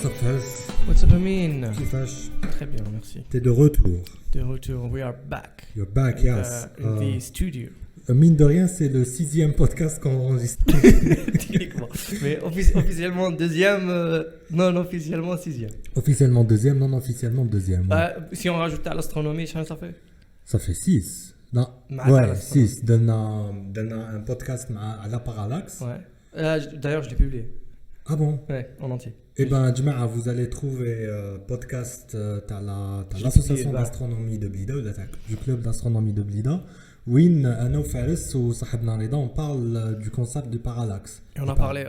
What's up, Faz? What's up, Amin? كيفاش؟ Très bien, merci. T'es de retour. De retour, we are back. You're back, yes. In the studio. Mine de rien, c'est le 6e podcast qu'on enregistre. Techniquement. Mais officiellement deuxième, non officiellement sixième. Officiellement deuxième, non officiellement deuxième. Ouais. Si on rajoute à l'astronomie, ça fait Ça fait 6. Non, ouais, 6. Donne un podcast à la Parallaxe. Ouais. D'ailleurs, je l'ai publié. Ah bon? Ouais, en entier. Eh ben, Jama'a, vous allez trouver podcast t'as l'association d'astronomie de Blida, du club d'astronomie de Blida. Oui, Anna Faris ou Sahibna Rida, on parle du concept du parallaxe. Et on a parlé,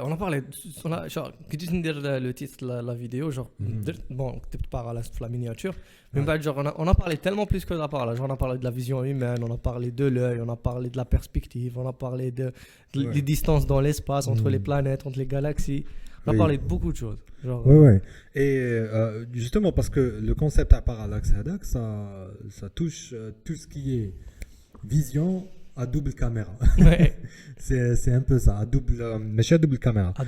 genre, que tu dire le titre de la vidéo, genre, bon, peut-être parallaxe pour la miniature, mais genre, on a parlé tellement plus que de la parallaxe. On a parlé de la vision humaine, on a parlé de l'œil, on a parlé de la perspective, on a parlé des distances dans l'espace, entre les planètes, entre les galaxies. On a parlé de beaucoup de choses. Genre, oui. Et justement, parce que le concept à parallaxe, ça touche tout ce qui est vision à double caméra. Ouais. c'est un peu ça, à double, mais à double caméra, à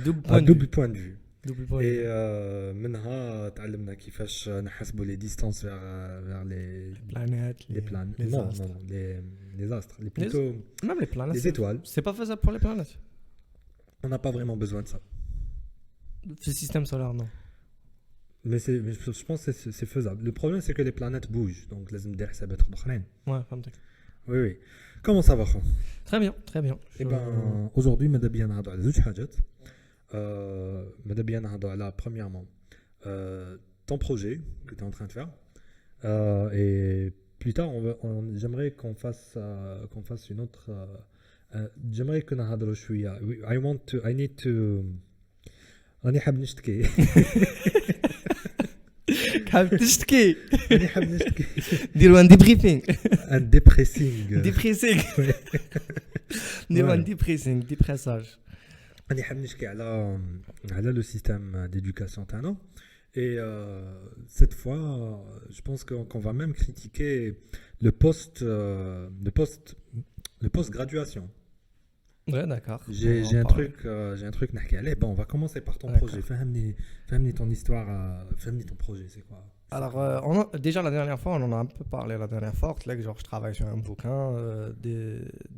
double point de vue. Et منها تعلمنا كيفاش نحسبوا les distances vers les planètes, les astres. Non, les astres, plutôt même les planètes, les étoiles. C'est pas faisable pour les planètes. On n'a pas vraiment besoin de ça. Le système solaire, non. Mais je pense que c'est faisable. Le problème, c'est que les planètes bougent. Donc, les Ouais, فهمتك. Oui. Comment ça va, Khan? Très bien, très bien. Eh ben, aujourd'hui, ماذا بيا نهضروا على زوج حاجات. ماذا بيا نهضروا على premièrement ton projet que tu es en train de faire. Et plus tard, j'aimerais qu'on fasse une autre. J'aimerais que نهضروا شوية. I need to. راني حاب نشتكي. حاب تشتكي. راني حاب نشتكي. ديروا ان ديبريفينغ. ان ديبريسينغ. ديبريسينغ. ديروا ان ديبريسينغ ديبريساج. راني حاب نشتكي على le système d'éducation تاعنا. Et cette fois, je pense qu'on va même critiquer le post-graduation. Ouais, d'accord. J'ai un truc نحكي عليه. Bon, on va commencer par ton projet. Fais-moi ton histoire, fais-moi ton projet, c'est quoi? Alors, déjà la dernière fois, on en a un peu parlé la dernière fois. Là, genre, je travaille sur un bouquin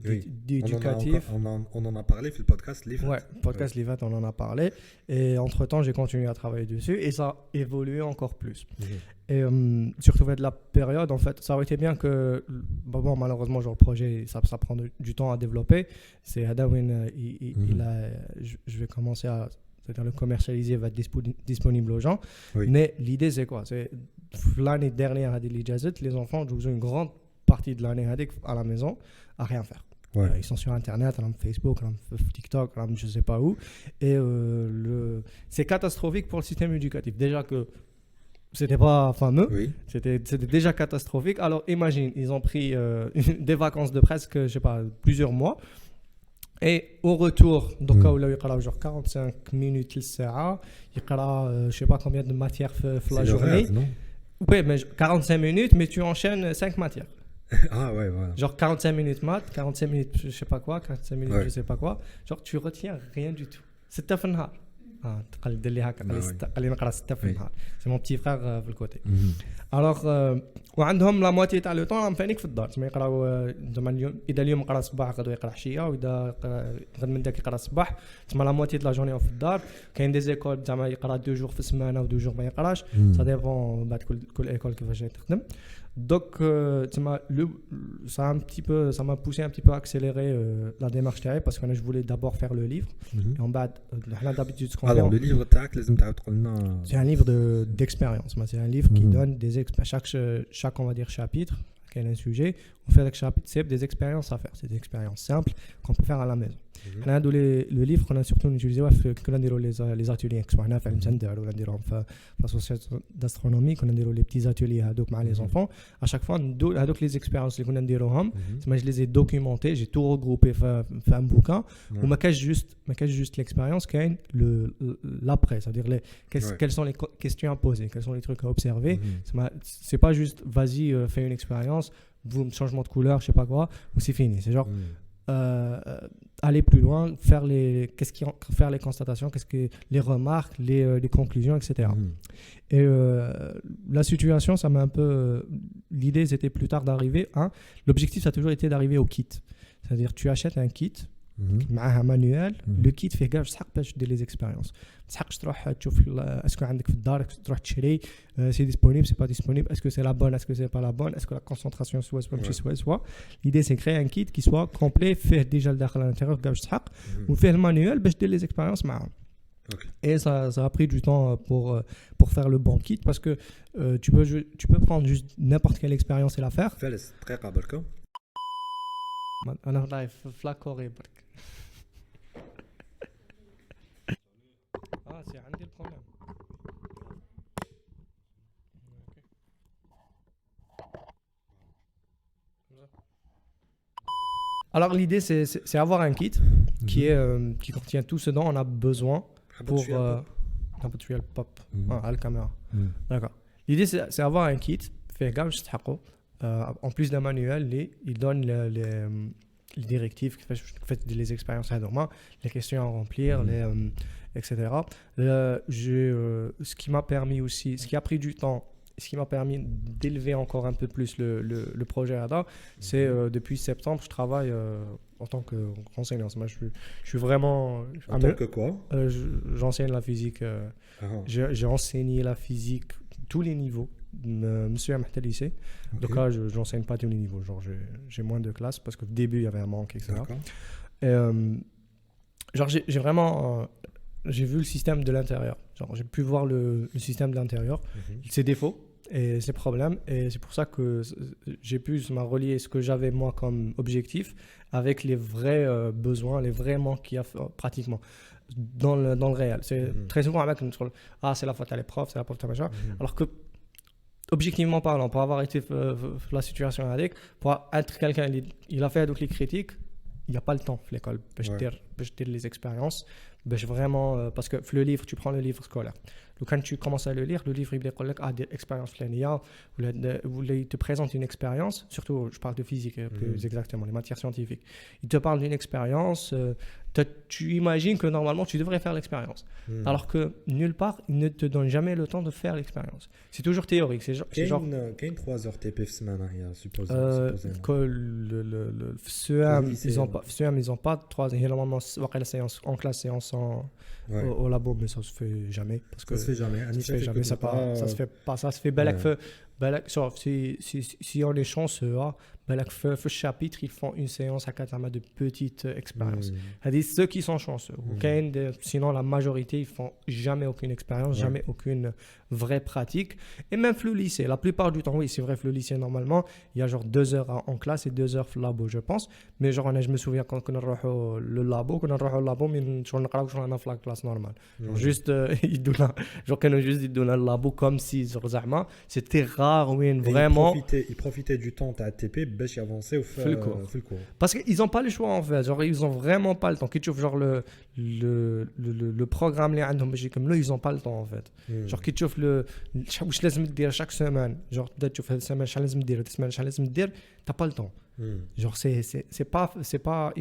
d'éducatif. On en a parlé sur le podcast Livet. Ouais, podcast Livet, on en a parlé. Et entre-temps, j'ai continué à travailler dessus et ça a évolué encore plus. Et surtout de la période, en fait, ça aurait été bien que... Bon, malheureusement, genre, le projet, ça prend du temps à développer. C'est Hadawin, je vais commencer à... C'est-à-dire le commercialiser va être disponible aux gens. Oui. Mais l'idée, c'est quoi? C'est l'année dernière, les enfants jouent une grande partie de l'année à la maison à rien faire. Ouais. Ils sont sur Internet, Facebook, TikTok, je ne sais pas où. Et c'est catastrophique pour le système éducatif. Déjà que c'était pas fameux, oui. C'était déjà catastrophique. Alors imagine, ils ont pris des vacances de presque, je sais pas, plusieurs mois. Et au retour, donc il y genre 45 minutes le soir, il y a je sais pas combien de matières la journée. Oui, mais 45 minutes, mais tu enchaînes 5 matières. Ah ouais, voilà. Genre 45 minutes maths, 45 minutes je sais pas quoi, 45 minutes je sais pas quoi. Genre tu retiens rien du tout. C'est ta fin. C'est mon petit frère de le côté. Alors وعندهم لا موتي تاع لو طون راهم فانيك في الدار تما يقراو زعما اليوم اذا اليوم قرا الصباح غدوه يقرا عشيه واذا غد من داك يقرا الصباح تما لا موتي تاع لا جورني في الدار كاين دي زيكول زعما يقرا 2 جور في السمانه و 2 جور ما يقراش سا ديبون بعد كل ايكول كيفاش تخدم donc ça m'a poussé un petit peu à accélérer la démarche تاعي parce que je voulais d'abord faire le livre et en bas d'habitude ce qu'on fait. Alors le livre تاعك لازم تعاود تقول لنا. C'est un livre d'expérience, c'est un livre qui donne chaque on va dire chapitre quel est un sujet, on fait avec chapitre c'est des expériences à faire, c'est des expériences simples qu'on peut faire à la maison. Le livre qu'on a surtout utilisé les ateliers que on a fait l'association d'astronomie qu'on a les petits ateliers avec les enfants à chaque fois avec les expériences qu'on a je les ai documentées, j'ai tout regroupé dans un bouquin où ma cache juste l'expérience l'après, c'est-à-dire quelles sont les questions à poser, quels sont les trucs à observer. C'est pas juste vas-y fais une expérience, boum, changement de couleur, je sais pas quoi, ou c'est fini. C'est genre aller plus loin, faire faire les constatations, les remarques, les conclusions, etc. Et la situation, ça m'a un peu... l'idée, c'était plus tard d'arriver à... L'objectif, ça a toujours été d'arriver au kit. C'est-à-dire, tu achètes un kit, معها manuel, le kit fait gaffe صحق باش دير les expériences. ما تسحقش تروح تشوف اسكو عندك في الدار تروح تشري c'est disponible, c'est pas disponible, est-ce que c'est la bonne, est-ce que c'est pas la bonne, est-ce que la concentration soit. L'idée c'est créer un kit qui soit complet, fait déjà le داخل à l'intérieur باش تسحق وفيه المانيوال باش دير les expériences معاهم. Et ça a pris du temps pour faire le bon kit parce que tu peux prendre juste n'importe quelle expérience et la faire. فالس دقيقة بركة. أنا لايف فلاكوري برك. c'est عندي البروبليم. Alors l'idée c'est avoir un kit qui contient tout ce dont on a besoin pour habituel pop à la caméra. D'accord. L'idée c'est avoir un kit fait gaffe تستحقوا en plus d'un manuel il donne les directives qui fait les expériences à dormir, les questions à remplir, etc. Ce qui m'a permis aussi, ce qui a pris du temps, ce qui m'a permis d'élever encore un peu plus le projet ADA, c'est depuis septembre, je travaille en tant que enseignant. Moi, je suis vraiment... En tant que quoi? J'enseigne la physique. J'ai enseigné la physique tous les niveaux. Monsieur Ahmed lycée. Donc là, je n'enseigne pas tous les niveaux. Genre, j'ai moins de classes parce qu'au début, il y avait un manque, etc. Et, genre, j'ai vraiment... j'ai vu le système de l'intérieur. Genre, j'ai pu voir le système de l'intérieur, ses défauts et ses problèmes. Et c'est pour ça que j'ai pu relier ce que j'avais moi comme objectif avec les vrais besoins, les vrais manques qu'il y a pratiquement dans le réel. C'est très souvent avec c'est la faute à les profs, c'est la faute à machin. Alors que objectivement parlant, pour avoir été la situation avec, pour être quelqu'un, il a fait donc les critiques, il n'y a pas le temps à l'école. Je dire les expériences. Vraiment, parce que le livre, tu prends le livre scolaire. Donc, quand tu commences à le lire, le livre, il te dit des expériences flénières, où il te présente une expérience, surtout, je parle de physique plus exactement, les matières scientifiques. Il te parle d'une expérience, tu imagines que normalement, tu devrais faire l'expérience. Alors que nulle part, il ne te donne jamais le temps de faire l'expérience. C'est toujours théorique. C'est genre... Quel 3 heures TP par semaine, supposé. Ils n'ont pas 3 heures. Normalement, en classe, séance au labo, mais ça se fait jamais. Parce que ça se fait jamais. Ça se fait pas. Ça se fait sauf si on est chanceux, le chapitre, ils font une séance à 4 de petites expériences. C'est-à-dire ceux qui sont chanceux. Sinon, la majorité, ils font jamais aucune expérience, jamais aucune vraie pratique. Et même le lycée, la plupart du temps, oui, c'est vrai que le lycée, normalement, il y a genre 2 heures en classe et 2 heures au labo, je pense. Mais genre, je me souviens quand on allait le labo, mais on a la classe normale. Genre, juste, ils donnent le labo comme si, c'était rare, oui, vraiment. Ils profitaient du temps à TP. باش avancer au fait le cours. Parce qu'ils n'ont pas le choix en fait, genre ils n'ont vraiment pas le temps. Quand tu vois genre le programme اللي عندهم باش يكملوا, ils n'ont pas le temps en fait. Genre quand tu vois واش لازم دير chaque semaine, genre تبدا تشوف هذه السيمانه شحال لازم دير, هذه السيمانه شحال لازم دير, t'as pas le temps. Genre c'est pas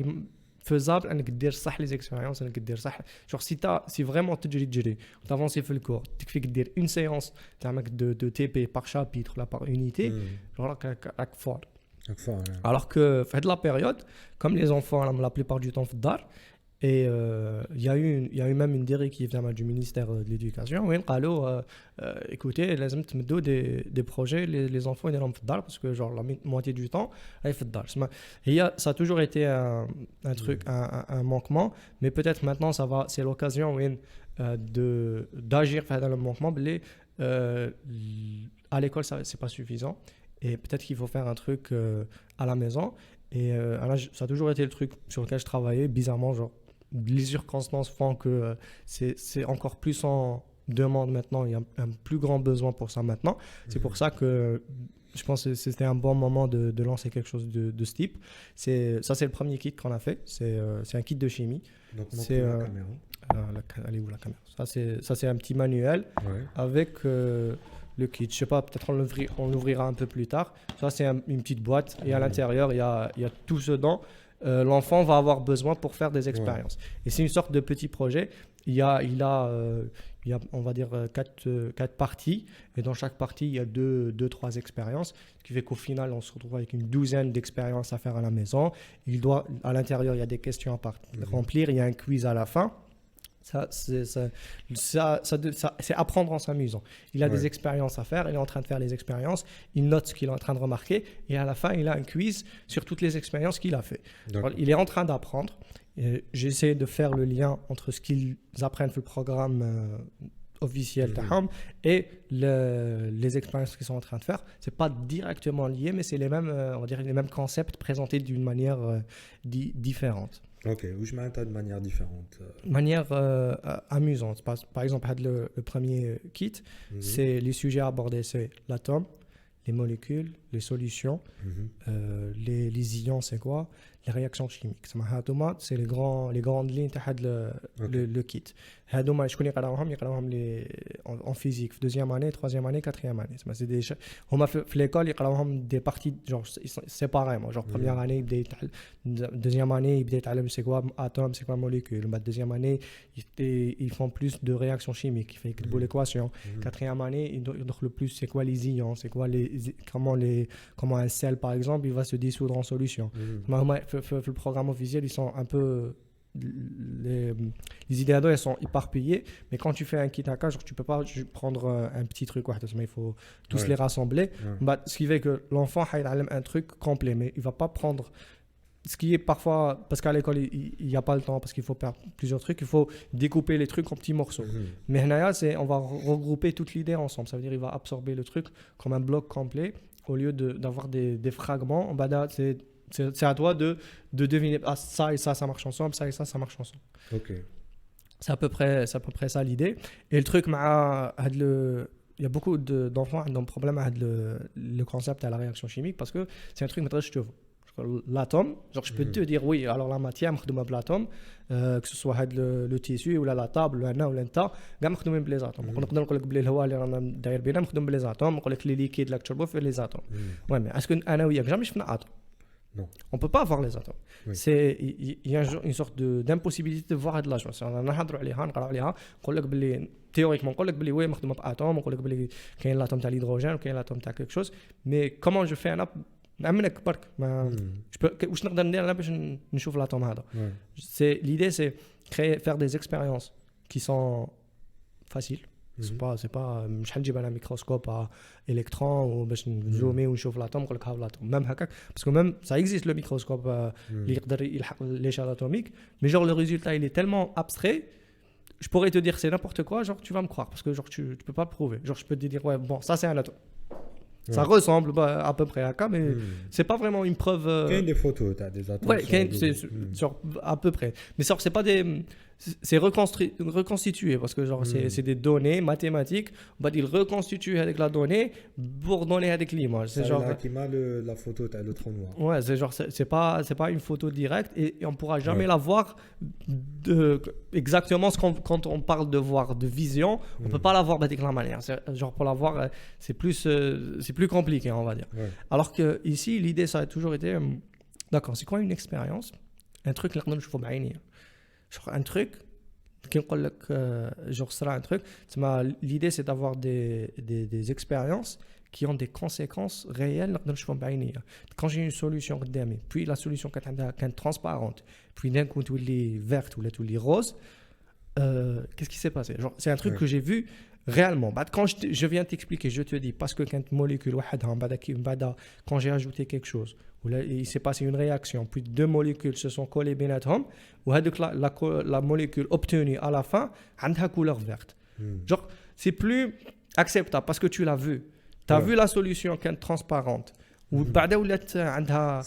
faisable انك دير صح les expériences, انك دير صح. Genre si vraiment تجري t'avancer في le cours, تكفيك دير une séance تاعك de TP par chapitre là par unité, genre راك fort. Alors que dans la période, comme les enfants la plupart du temps font d'art, et il y a eu même une directive du ministère de l'éducation où ils ont dit écoutez, لازم تمدوا des projets les enfants ils font d'art parce que genre la moitié du temps ils font d'art. Ça a toujours été un truc, un manquement, mais peut-être maintenant c'est l'occasion d'agir dans le manquement. À l'école c'est pas suffisant. Et peut-être qu'il faut faire un truc à la maison. Et ça a toujours été le truc sur lequel je travaillais. Bizarrement, genre, les circonstances font que c'est encore plus en demande maintenant. Il y a un plus grand besoin pour ça maintenant. C'est pour ça que je pense que c'était un bon moment de lancer quelque chose de ce type. Ça, c'est le premier kit qu'on a fait. C'est un kit de chimie. Donc, c'est la caméra. Elle est où la caméra? Ça, c'est un petit manuel avec... le kit, je sais pas, peut-être on l'ouvrira un peu plus tard. Ça, c'est une petite boîte et à l'intérieur, il y a tout ce dent. l'enfant va avoir besoin pour faire des expériences. Et c'est une sorte de petit projet. Il y a, on va dire, quatre parties. Et dans chaque partie, il y a trois expériences. Ce qui fait qu'au final, on se retrouve avec une douzaine d'expériences à faire à la maison. À l'intérieur, il y a des questions à remplir. Il y a un quiz à la fin. C'est apprendre en s'amusant. Il a des expériences à faire, il est en train de faire les expériences, il note ce qu'il est en train de remarquer et à la fin, il a un quiz sur toutes les expériences qu'il a fait. Alors, il est en train d'apprendre. J'essaie de faire le lien entre ce qu'ils apprennent sur le programme officiel et les expériences qu'ils sont en train de faire. C'est pas directement lié, mais c'est les mêmes, on dirait les mêmes concepts présentés d'une manière différente. Ok, ou je m'attends de manière différente. De manière amusante. Par exemple, le premier kit, c'est les sujets abordés, c'est l'atome, les molécules, les solutions, les ions, c'est quoi, les réactions chimiques. C'est les grandes lignes de le kit. هادوما شكون يقراوهم en physique في deuxième année, troisième année, quatrième année. C'est des هما في l'école يقراوهم des parties genre séparément. Genre première année deuxième année ils يتعلموا c'est quoi atome, c'est quoi molécule. Deuxième année ils font plus de réactions chimiques, ils font l'équation. Quatrième année ils le plus c'est quoi les ions, c'est quoi comment un sel par exemple il va se dissoudre en solution. Le programme officiel ils sont un peu les idées à deux elles sont éparpillées, mais quand tu fais un kit à cas, genre tu peux pas prendre un petit truc, il faut tous les rassembler. Ce qui fait que l'enfant il a un truc complet, mais il va pas prendre ce qui est parfois, parce qu'à l'école il n'y a pas le temps, parce qu'il faut faire plusieurs trucs, il faut découper les trucs en petits morceaux. Mais là on va regrouper toute l'idée ensemble, ça veut dire il va absorber le truc comme un bloc complet au lieu d'avoir des fragments. C'est à toi de deviner ça et ça marche ensemble, ça et ça marche ensemble. Ok. C'est à peu près ça l'idée. Et le truc, il y a beaucoup d'enfants qui ont un problème avec le concept à la réaction chimique parce que c'est un truc que je te vois. L'atome, genre je peux te dire oui, alors la matière مخدومه بالاتome, que ce soit le tissu ou la table ou ou l'enta, كاع مخدومين بلي atomes. نقدر نقول لك بلي الهواء اللي رانا داير بينا مخدوم بلي atomes, نقول لك لي ليكيد اللي تشربوا فيه لي atomes. Ouais, mais est-ce que انا وياك جامي شفنا atomes? Non. On ne peut pas avoir les atomes. Il y a une sorte d'impossibilité de voir de la chose. On a théoriquement, on dit oui, on a atome, on dit qu'il y a l'atome de l'hydrogène, qu'il y a l'atome de quelque chose. Mais comment je fais un app? Je peux l'atome. L'idée, c'est faire des expériences qui sont faciles. C'est pas مش حنجيب انا microscope à électrons ou باش نزومي ونشوف l'atome نقول لك ها l'atome même هكاك parce que même ça existe le microscope اللي يقدر يلحق l'échelle atomique, mais genre le résultat il est tellement abstrait, je pourrais te dire c'est n'importe quoi, genre tu vas me croire parce que genre tu peux pas le prouver. Genre je peux te dire ouais bon ça c'est un atome. Ça ressemble à peu près à ça, mais c'est pas vraiment une preuve. Il y a des photos, tu as des atomes. Ouais, genre, à peu près. Mais ça, c'est pas des. C'est reconstitué parce que genre c'est des données mathématiques. Ils reconstituent avec la donnée pour donner avec l'image. C'est genre. Qui m'a la photo, tu as le trou noir. Ouais, c'est genre c'est pas une photo directe et on pourra jamais la voir exactement quand on parle de voir de vision, on peut pas la voir de la manière. Genre pour la voir, c'est plus compliqué, on va dire. Alors que ici, l'idée ça a toujours été d'accord, c'est quoi une expérience? Un truc là je faut بعيني. Genre un truc qui نقول لك genre sera un truc, l'idée c'est d'avoir des expériences qui ont des conséquences réelles. Quand j'ai une solution قدامي, puis la solution quand transparente, puis d'un coup elle est verte ou elle est rose, qu'est-ce qui s'est passé? Genre c'est un truc que j'ai vu réellement. Quand je viens t'expliquer, je te dis parce que quand molécule quand j'ai ajouté quelque chose, ou là, il s'est passé une réaction, puis deux molécules se sont collées بيناتهم, ou la molécule obtenue à la fin a une couleur verte. Genre c'est plus acceptable parce que tu l'as vu. Tu as vu la solution qui est transparente. وبعد ولات عندها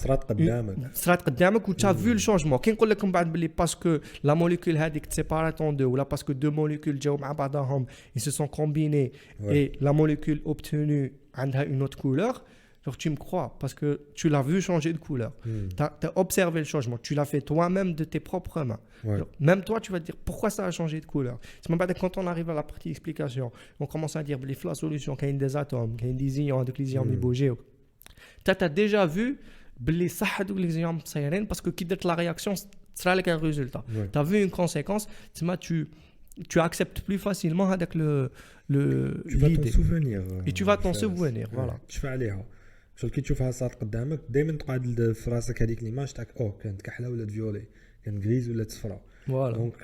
صرات قدامك و تا vu le changement. كي نقول لكم بعد بلي باسكو لا موليكول هذيك تسيبارات en deux ولا باسكو deux molécules جاو مع بعضهم ils se sont combinés et la molécule obtenue عندها une autre couleur. Genre tu me crois parce que tu l'as vu changer de couleur. Tu as observé le changement, tu l'as fait toi-même de tes propres mains. Genre, même toi tu vas te dire pourquoi ça a changé de couleur. C'est même pas quand on arrive à la partie explication, on commence à dire la solution qu'il y a des atomes, qu'il y a des ions, des ions qui bougent. Tu as déjà vu باللي صح هذوك ليكزامبل صايرين باسكو كي درت لا رياكسيون صرا لك ان ريزولتا Ouais. tu as vu une conséquence تما tu acceptes plus facilement هذاك le Tu vas t'en l'idée souvenir. et tu vas t'en souvenir voilà تشفى عليها شغل كي تشوفها صارت قدامك دائما تقعد في راسك هذيك ليماج تاعك كانت كحله ولا فيولي كانت غريز ولا صفراء voilà donc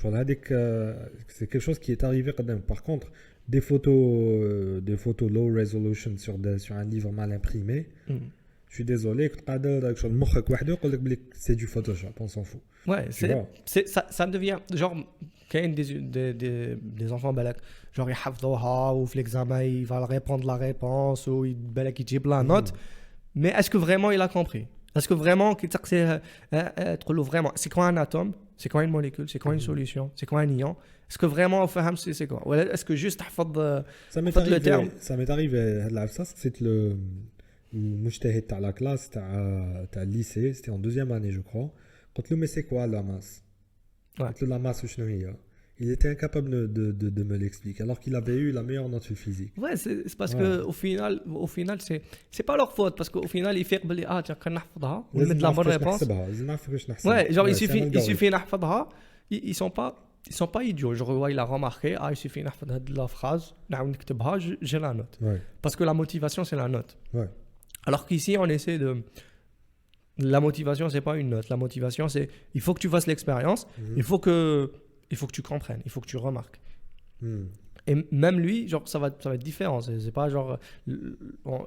شغل هذيك c'est quelque chose qui est arrivé قدامك par contre des photos low resolution sur un livre mal imprimé je suis désolé كنت قادر شغل مخك وحده يقول لك بلي c'est du Photoshop on s'en fout ouais Tu vois. c'est ça devient genre كاين des enfants بالك genre يحفظوها وفي l'examen il va répondre la réponse ou بالك يجيب la note mais est-ce que vraiment il a compris est-ce que vraiment كي تقصي تقول له vraiment c'est quoi un atome c'est quoi une molécule c'est quoi une solution c'est quoi un ion est-ce que vraiment فهم c'est quoi ou est-ce que juste تحفظ ça m'est le terme. arrivé هاد العفسه c'est المجتهد تاع لا كلاس تاع الليسي c'était en deuxième année je crois قلت له mais c'est quoi la masse قلت له la masse شنو هي il était incapable de me l'expliquer alors qu'il avait eu la meilleure note sur physique ouais c'est parce que au final c'est pas leur faute parce qu'au final يفيق بلي كان نحفظها ونمد la bonne réponse لازم نعرف كيفاش نحسبها ouais genre il suffit نحفظها ils sont pas idiots genre il a remarqué il suffit نحفظ هاد la phrase نعاود نكتبها j'ai la note ouais parce que la motivation c'est la note ouais alors qu'ici on essaie de la motivation c'est pas une note la motivation c'est il faut que tu fasses l'expérience il faut que tu comprennes il faut que tu remarques et même lui genre ça va être différent c'est pas genre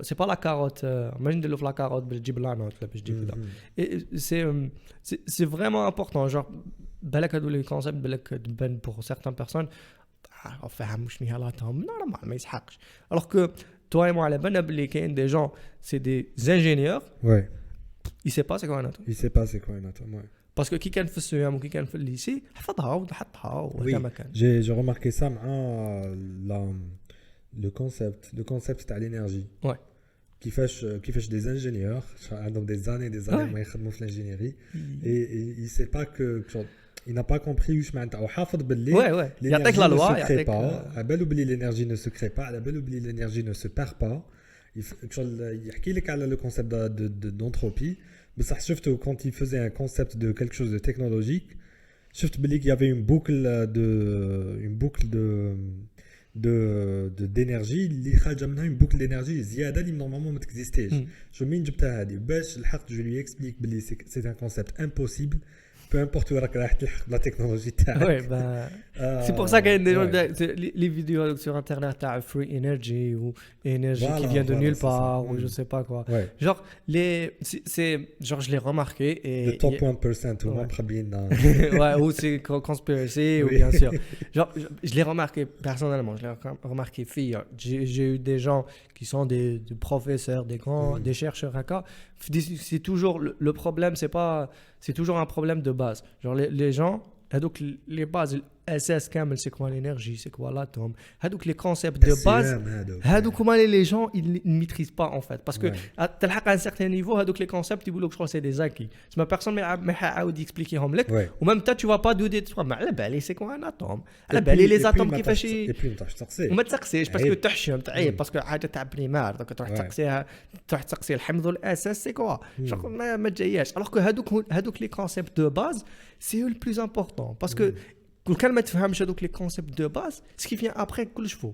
c'est pas la carotte imagine de la carotte باش تجيب la note là باش تجيب كذا et c'est vraiment important genre بالك هادو لي كونسيبت بالك تبان pour certaines personnes فهم شنو هي لاتوم normal ما يسحقش alors que toi et moi على بالنا بلي كاين des gens c'est des ingénieurs ouais il sait pas c'est quoi un atome il sait pas c'est quoi une atome ouais parce que كي كان في السيام وكي كان في الليسي حفظها وحطها وهذا ما كان j'ai remarqué ça مع le concept تاع l'énergie ouais كيفاش des ingénieurs عندهم des années ما يخدموا في l'ingénierie et il sait pas que il n'a pas compris واش معناتها وحافظ باللي يعطيك لا لوا يعطيك على بالو باللي l'énergie ne se crée pas على بالو باللي l'énergie ne se perd pas يحكي لك على le concept d'entropie بصح شفتو quand il faisait un concept de quelque chose de technologique شفت باللي il y avait une boucle d'énergie اللي خارجه منها une boucle d'énergie زياده اللي نورمالمون ما تكزيستيش شو مين جبتها هذه باش لحقت جو لي اكسبليك باللي c'est un concept impossible peu importe où راك راح تلحق la technologie تاعك ouais bah c'est pour ça qu'il y a des gens les vidéos sur internet تاع free energy ou énergie qui vient de nulle part ou je sais pas quoi genre c'est genre je l'ai remarqué et le top 1% ou مخبيين ouais ou c'est conspiracy ou bien sûr genre je l'ai remarqué personnellement je l'ai remarqué j'ai eu des gens qui sont des professeurs des chercheurs c'est toujours le problème c'est toujours un problème de base genre les gens donc les bases SS كامل c'est quoi l'énergie c'est quoi l'atome هذوك les concepts de base هذوك هما les gens ils ne maîtrisent pas en fait parce que تلحق à un certain niveau هذوك les concepts يقولوا que je crois c'est des acquis ما personne ما يعاود يexpliquerهم لك ومام تا tu vas pas douter ما على بالي c'est quoi un atome على بالي les atomes كيفاش وما تسقسيش باسكو تحشم تعيب باسكو حاجه تاع بريمار دونك تروح تسقسيها تروح تسقسي الحمض والاساس c'est quoi ما جاياش alors que هذوك les concepts de base c'est le plus important parce que كل ما تفهمش هذوك لي كونسيبت دو باز سكي فيان ابري كلش فو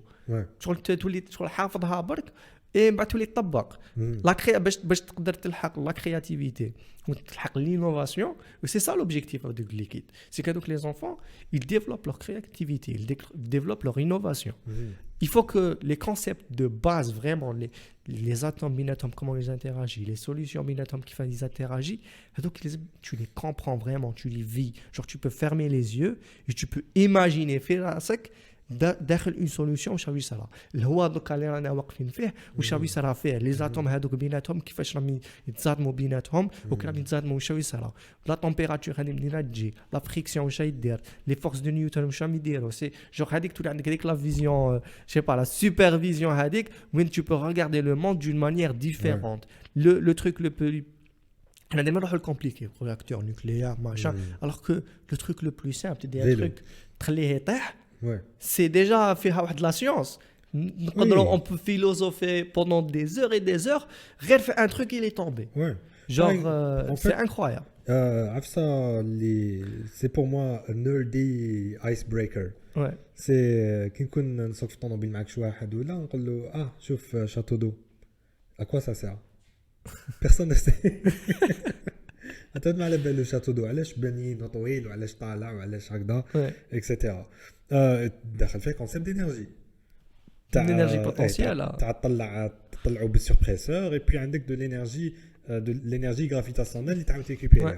شغل تولي شغل حافظها برك اي بعد تولي تطبق لا باش تقدر تلحق لا كرياتيفيتي وتلحق لينوفاسيون سي سا لوبجيكتيف دو ليكيد سي كادوك لي زونفون ils développent leur créativité ils développent leur innovation il faut que les concepts de base vraiment les atomes binatomes comment ils interagissent les solutions binatomes qui font ils interagissent donc tu les comprends vraiment tu les vis genre tu peux fermer les yeux et tu peux imaginer faire راسك داخل اون سوليوشن واش راهي صرا الهواء دوكا اللي رانا واقفين فيه واش راهي صرا فيه لي زاتوم هذوك بيناتهم كيفاش راهم يتصادموا بيناتهم وكراهم يتصادموا واش راهي صرا لا تمبيراتور هذه منين تجي لا فريكسيون واش راهي دير لي فورس دو نيوتن واش راهم يديروا سي جوغ هذيك تولي عندك هذيك لا فيزيون سي با لا سوبرفيزيون هذيك وين tu peux regarder le monde d'une manière différente le truc le plus on a des méthodes compliquées réacteur nucléaire machin alors que le truc le plus simple c'est des trucs تخليه يطيح c'est déjà فيها واحد لا سيونس On peut philosopher pendant des heures et des heures. Rien fait un truc, il est tombé. Ouais. Genre, En c'est fait, incroyable. c'est pour moi un nerdy icebreaker. Ouais. C'est كي نكون نسوق في الطوموبيل معك شي واحد ولا نقول له شوف شاتو دو à quoi ça sert personne ne sait انت ما على بالو شاتو دو علاش بنين وطويل وعلاش طالع وعلاش هكذا Ouais. اكسيتيرا داخل فيه كونسيبت دينيرجي L'énergie potentielle. تاع تطلعوا بالسوربريسور et puis عندك de l'énergie gravitationnelle اللي تعاود récupérer.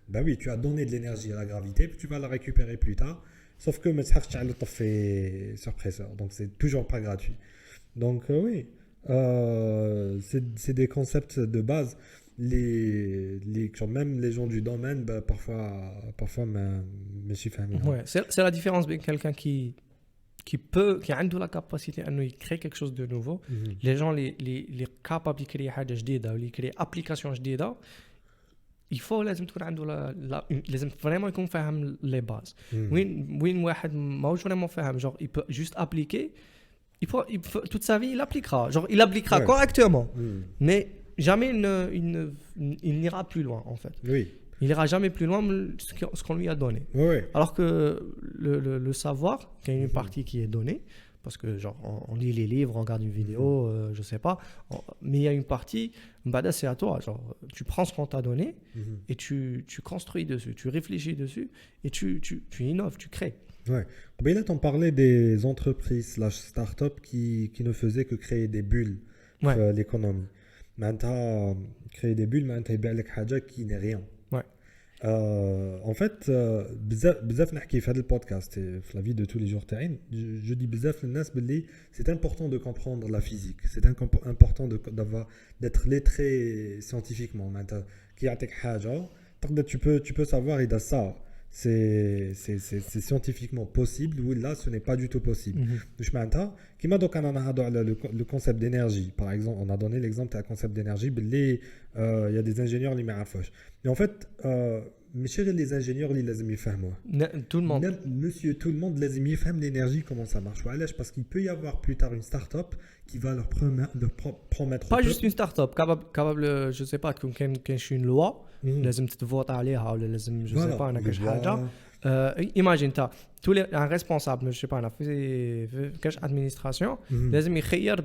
Bah oui, tu as donné de l'énergie à la gravité, puis tu vas la récupérer plus tard. Sauf que ما تحقش تعلو طفي surpresseur, donc c'est toujours pas gratuit. Donc oui, c'est des concepts de base. Même les gens du domaine, bah, parfois me suis fait. Ouais. C'est la différence avec quelqu'un qui a la capacité de créer quelque chose de nouveau. Les gens les capables de créer حاجة جديدة ou de créer application جديدة. Il faut لازم تكون عنده لازم vraiment يكون فاهم les bases. وين واحد ماهوش vraiment فاهم genre il peut juste appliquer. Il peut toute sa vie il appliquera. Genre il appliquera correctement. Mais jamais il n'ira plus loin en fait. Oui. Il n'ira jamais plus loin ce qu'on lui a donné. Oui. Alors que le savoir, il y a une partie qui est donnée, parce que genre on lit les livres, on regarde une vidéo, je sais pas, mais il y a une partie, c'est à toi. Genre, tu prends ce qu'on t'a donné et tu construis dessus, tu réfléchis dessus et tu innoves, tu crées. Ouais. Là, on parlait des entreprises start-up qui ne faisaient que créer des bulles pour l'économie. Maintenant, créer des bulles, maintenant, il y a quelque chose qui n'est rien. En fait, بزاف نحكي في هذا البودكاست في la vie de tous les jours تاعين je dis بزاف للناس باللي c'est important de comprendre la physique, c'est important d'être lettré scientifiquement. معناتها كي يعطيك حاجه تقدر tu peux savoir إذا ça c'est scientifiquement possible ou là ce n'est pas du tout possible. واش معناتها كيما دوك انا نهضروا على le concept d'énergie par exemple, on a donné l'exemple تاع concept d'énergie باللي il y a des ingénieurs اللي ما يعرفوش. Mais en fait ماشي غير les ingénieurs اللي لازم يفهموه. Tout le monde. Monsieur tout le monde لازم يفهم l'énergie comment ça marche. وعلاش parce qu'il peut y avoir plus tard une start-up qui va leur promettre pas juste une start-up capable je sais pas كاين شي une loi لازم تتفوت عليها ولا لازم je sais pas انا كاش حاجه imagine تا tous les un responsable je sais pas انا في كاش administration لازم يخير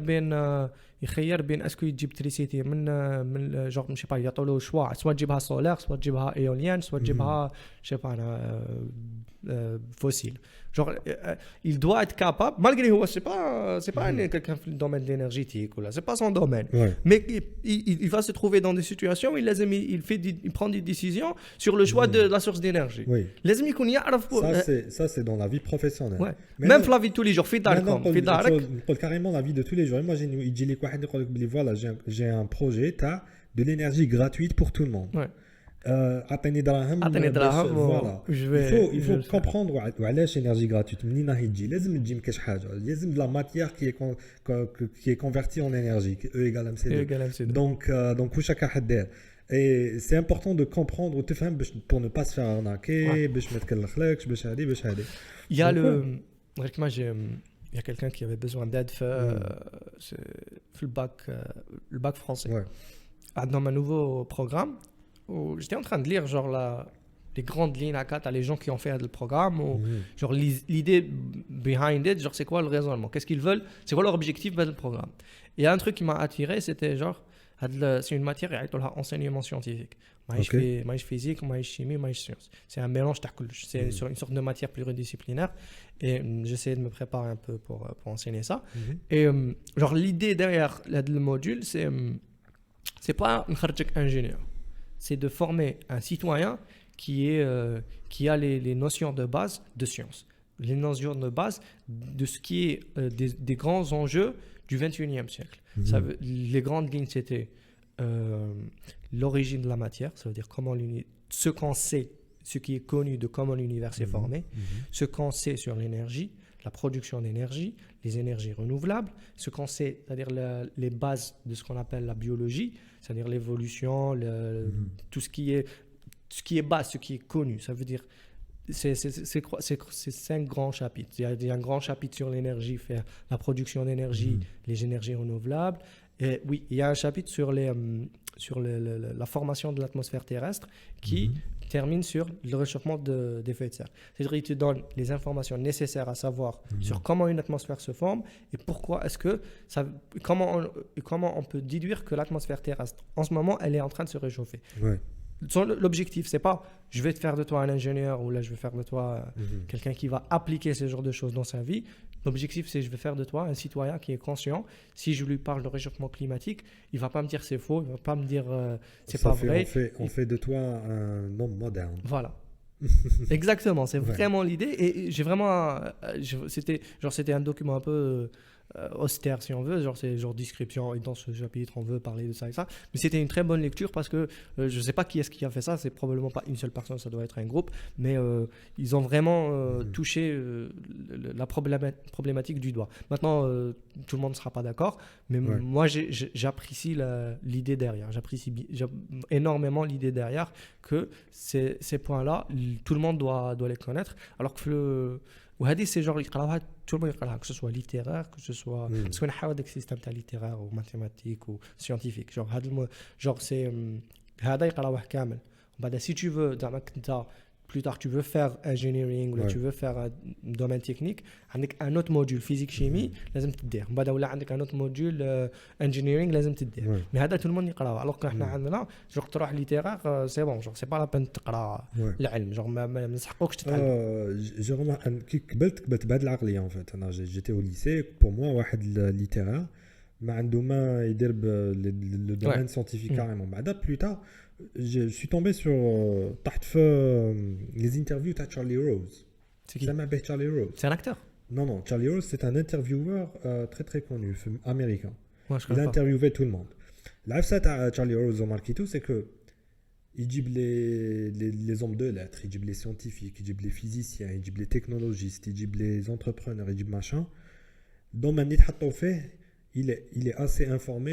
بين اسكو يجيب تريسيتي من جور مش با يعطوا له شوا سواء تجيبها سولار سواء تجيبها ايوليان سواء تجيبها je sais pas انا fossile. Genre il doit être capable malgré tout c'est pas quelqu'un dans le domaine de l'énergétique ou là c'est pas son domaine mais il va se trouver dans des situations où il prend des décisions sur le choix de la source d'énergie. لازم يكون يعرف ça c'est dans la vie professionnelle. Même la vie de tous les jours في دارك نقول carrément la vie de tous les jours. Imagine يجي لك واحد يقول لك بلي voilà j'ai un projet تاع de l'énergie gratuite pour tout le monde. عطيني دراهم voilà. il faut comprendre وعلاش énergie gratuite منين راهي تجي. لازم تجي من كاش حاجه لازم de la matière qui est convertie en énergie E égale MC2 donc واش راك راح دير. Et c'est important de comprendre ou تفهم pour ne pas se faire arnaquer باش ما تكلخلكش باش هادي il y a il y a quelqu'un qui avait besoin d'aide le bac français. Dans un nouveau programme où j'étais en train de lire genre les grandes lignes à 4 à les gens qui ont fait le programme ou genre l'idée behind it, genre c'est quoi le raisonnement, qu'est-ce qu'ils veulent, c'est quoi leur objectif dans le programme. Et un truc qui m'a attiré, c'était genre c'est une matière qui est enseignement scientifique. Maïs physique, maïs chimie, maïs science. C'est un mélange c'est sur une sorte de matière pluridisciplinaire et j'essaie de me préparer un peu pour enseigner ça. Et genre l'idée derrière le module, c'est pas un ingénieur. C'est de former un citoyen qui a les notions de base de science, les notions de base de ce qui est des grands enjeux du 21e siècle. Les grandes lignes, c'était l'origine de la matière, ça veut dire comment ce qu'on sait, ce qui est connu de comment l'univers s'est formé, ce qu'on sait sur l'énergie, la production d'énergie, les énergies renouvelables, ce qu'on sait, c'est-à-dire les bases de ce qu'on appelle la biologie, c'est-à-dire l'évolution, tout ce qui est base, ce qui est connu. Ça veut dire c'est 5 grands chapitres. Il y a un grand chapitre sur l'énergie, faire la production d'énergie, les énergies renouvelables. Et oui, il y a un chapitre sur la formation de l'atmosphère terrestre qui termine sur le réchauffement d'effet de serre. C'est-à-dire qu'il te donne les informations nécessaires à savoir sur comment une atmosphère se forme et pourquoi est-ce que comment on peut déduire que l'atmosphère terrestre, en ce moment, elle est en train de se réchauffer. Ouais. L'objectif, c'est pas je vais te faire de toi un ingénieur ou là je vais faire de toi quelqu'un qui va appliquer ce genre de choses dans sa vie. L'objectif, c'est je vais faire de toi un citoyen qui est conscient. Si je lui parle de réchauffement climatique, il va pas me dire c'est faux, il va pas me dire c'est pas vrai. On fait de toi un homme moderne. Voilà. Exactement, c'est vraiment l'idée. Et j'ai vraiment, c'était un document un peu austère si on veut, c'est genre description et dans ce chapitre on veut parler de ça et ça, mais c'était une très bonne lecture parce que je sais pas qui est-ce qui a fait ça, c'est probablement pas une seule personne, ça doit être un groupe, mais ils ont vraiment touché la problématique du doigt. Maintenant tout le monde ne sera pas d'accord, mais moi j'apprécie l'idée derrière, j'apprécie énormément l'idée derrière que ces points-là tout le monde doit les connaître, alors que وهذه c'est genre يقراوها tout le monde يقراها, que ce soit littéraire, que ce soit parce qu'on a des systèmes littéraires ou mathématiques ou scientifiques, genre c'est هذا يقراوه كامل. بعد si tu veux plus tard tu veux faire engineering ou tu veux faire un domaine technique, عندك un autre module physique chimie لازم تدير. بعد ولا عندك un autre module engineering لازم تدير. mais هذا tout le monde يقراوه. alors que احنا عندنا genre تروح littéraire c'est bon, genre c'est pas la peine تقرا العلم, genre ما نسحقوكش تتعلم. j'ai remarqué كي كبرت بهذه العقليه en fait. انا j'étais au lycée, pour moi واحد littéraire ما عنده ما يدير le domaine scientifique carrément. بعد plus tard je suis tombé sur les interviews de Charlie Rose. C'est qui? Ça m'appelle Charlie Rose. C'est un acteur? Non, Charlie Rose, c'est un intervieweur très très connu, américain. Ouais, il a interviewé tout le monde. Là, ça, Charlie Rose, Marquito, c'est que il dit les hommes de lettres, il dit les scientifiques, il dit les physiciens, il dit les technologistes, il dit les entrepreneurs, il dit machin. Dans ma il est assez informé,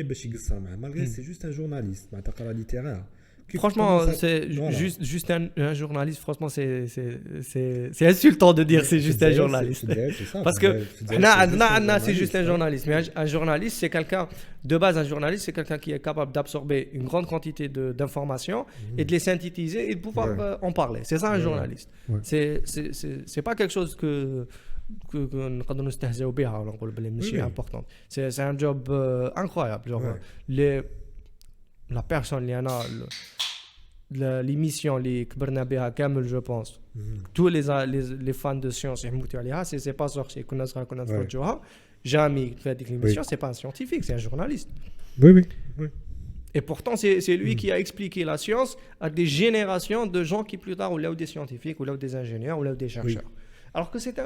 malgré que c'est juste un journaliste, un littéraire. Franchement, c'est juste un journaliste. Franchement, c'est insultant de dire c'est juste un journaliste. Parce que c'est juste un journaliste. Mais un journaliste, c'est quelqu'un, de base, un journaliste, c'est quelqu'un qui est capable d'absorber une grande quantité d'informations et de les synthétiser et de pouvoir en parler. C'est ça un journaliste. C'est pas quelque chose que نقدر نستهزئوا بها ولا نقول بلي ماشي important. C'est un job incroyable. Genre la personne اللي انا l'émission اللي كبرنا بها كامل je pense. Tous les fans de science يحموتوا عليها, c'est pas sorcier كنا صغار كنا نتفرجوها. Jamais في هذيك l'émission, c'est pas un scientifique, c'est un journaliste. Oui. Et pourtant, c'est lui qui a expliqué la science à des générations de gens qui plus tard ou là ou des scientifiques ou là ou des ingénieurs ou là ou des chercheurs. Alors que c'est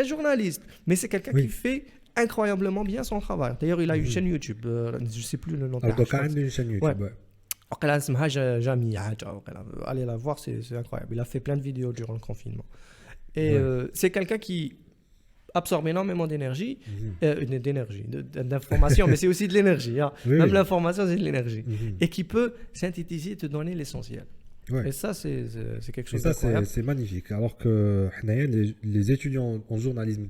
un journaliste, mais c'est quelqu'un qui fait incroyablement bien son travail. D'ailleurs, il a une chaîne YouTube, je ne sais plus le nom de la chaîne. Il a une chaîne YouTube, Allez la voir, c'est incroyable. Il a fait plein de vidéos durant le confinement. Et c'est quelqu'un qui absorbe énormément d'énergie, d'information, mais c'est aussi de l'énergie. Hein. Même l'information, c'est de l'énergie. Et qui peut synthétiser et te donner l'essentiel. Et ça, c'est quelque chose d'incroyable. C'est magnifique. Alors que les étudiants en journalisme,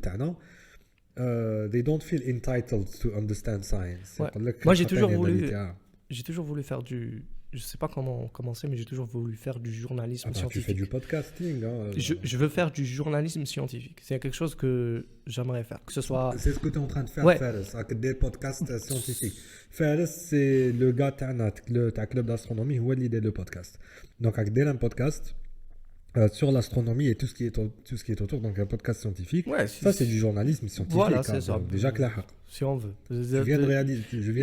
they don't feel entitled to understand science. Moi, j'ai toujours voulu faire du... Je ne sais pas comment commencer, mais j'ai toujours voulu faire du journalisme scientifique. Tu fais du podcasting. Je veux faire du journalisme scientifique. C'est quelque chose que j'aimerais faire. Que ce soit... C'est ce que tu es en train de faire, Fares, avec des podcasts scientifiques. Fares, c'est le gars de Club d'Astronomie, où il idée le podcast. Donc, avec un podcast sur l'astronomie et tout ce qui est autour, donc un podcast scientifique. Ça, c'est du journalisme scientifique. Voilà, c'est ça. Déjà clair. Si on veut. Je viens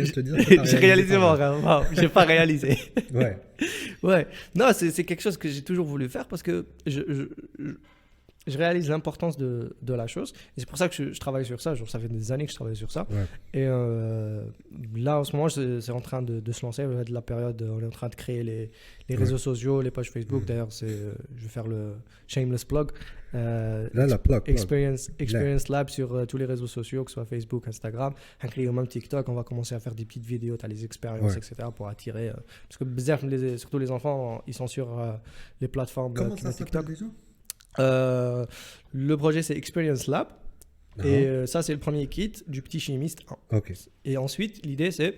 de te dire. J'ai réalisé mon rêve. J'ai pas réalisé. Ouais. Non, c'est quelque chose que j'ai toujours voulu faire parce que je réalise l'importance de la chose. Et c'est pour ça que je travaille sur ça. Genre, ça fait des années que je travaille sur ça. Et là, en ce moment, c'est en train de se lancer. De la période, on est en train de créer les réseaux sociaux, les pages Facebook. D'ailleurs, je vais faire le shameless plug. La plug. Experience Lab sur tous les réseaux sociaux, que ce soit Facebook, Instagram. On crée même TikTok. On va commencer à faire des petites vidéos, tu as les expériences, etc. pour attirer. Parce que surtout les enfants, ils sont sur les plateformes Comment ça TikTok. déjà Le projet, c'est Experience Lab. Et ça, c'est le premier kit du petit chimiste 1. Ok. Et ensuite, l'idée, c'est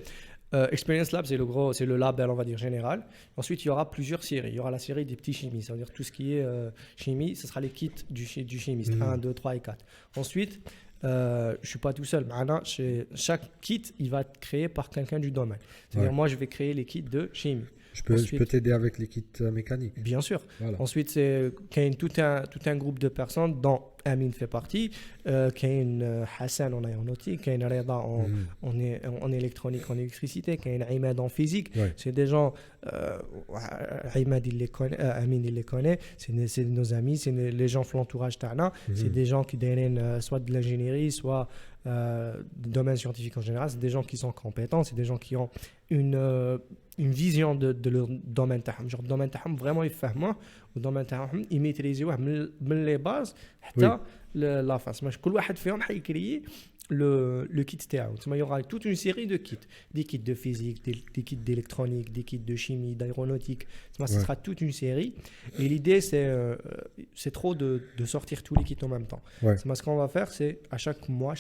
Experience Lab, c'est le label, on va dire, général. Ensuite, il y aura plusieurs séries. Il y aura la série des petits chimistes, c'est-à-dire tout ce qui est chimie, ce sera les kits du chimiste, 1, 2, 3 et 4. Ensuite, je ne suis pas tout seul. Maintenant, chaque kit, il va être créé par quelqu'un du domaine. C'est-à-dire, moi, je vais créer les kits de chimie. Je peux t'aider avec les kits mécaniques. Bien sûr. Voilà. Ensuite, c'est tout un groupe de personnes dont Amine fait partie. Hassan en aéronautique, Reda en électronique, en électricité, Imad en physique. Ouais. C'est des gens, Imad il les connaît, Amine il les connaît, c'est nos amis, c'est les gens de l'entourage Tana. C'est des gens qui donnent soit de l'ingénierie, soit du domaine scientifique en général. C'est des gens qui sont compétents, c'est des gens qui ont une vision de leur domaine تاعهم. Genre domaine تاعهم vraiment يفهموه والdomaine تاعهم يميتريزيوه من les bases حتى la fin. مش كل واحد فيهم حيكريي le kit تاعو. Il y aura toute une série de kits, des kits de physique, des kits d'électronique, des kits de chimie, d'aéronautique. Ce sera toute une série. Et l'idée, c'est trop de sortir tous les kits en même temps. Ouais. Ce qu'on va faire, c'est à chaque mois,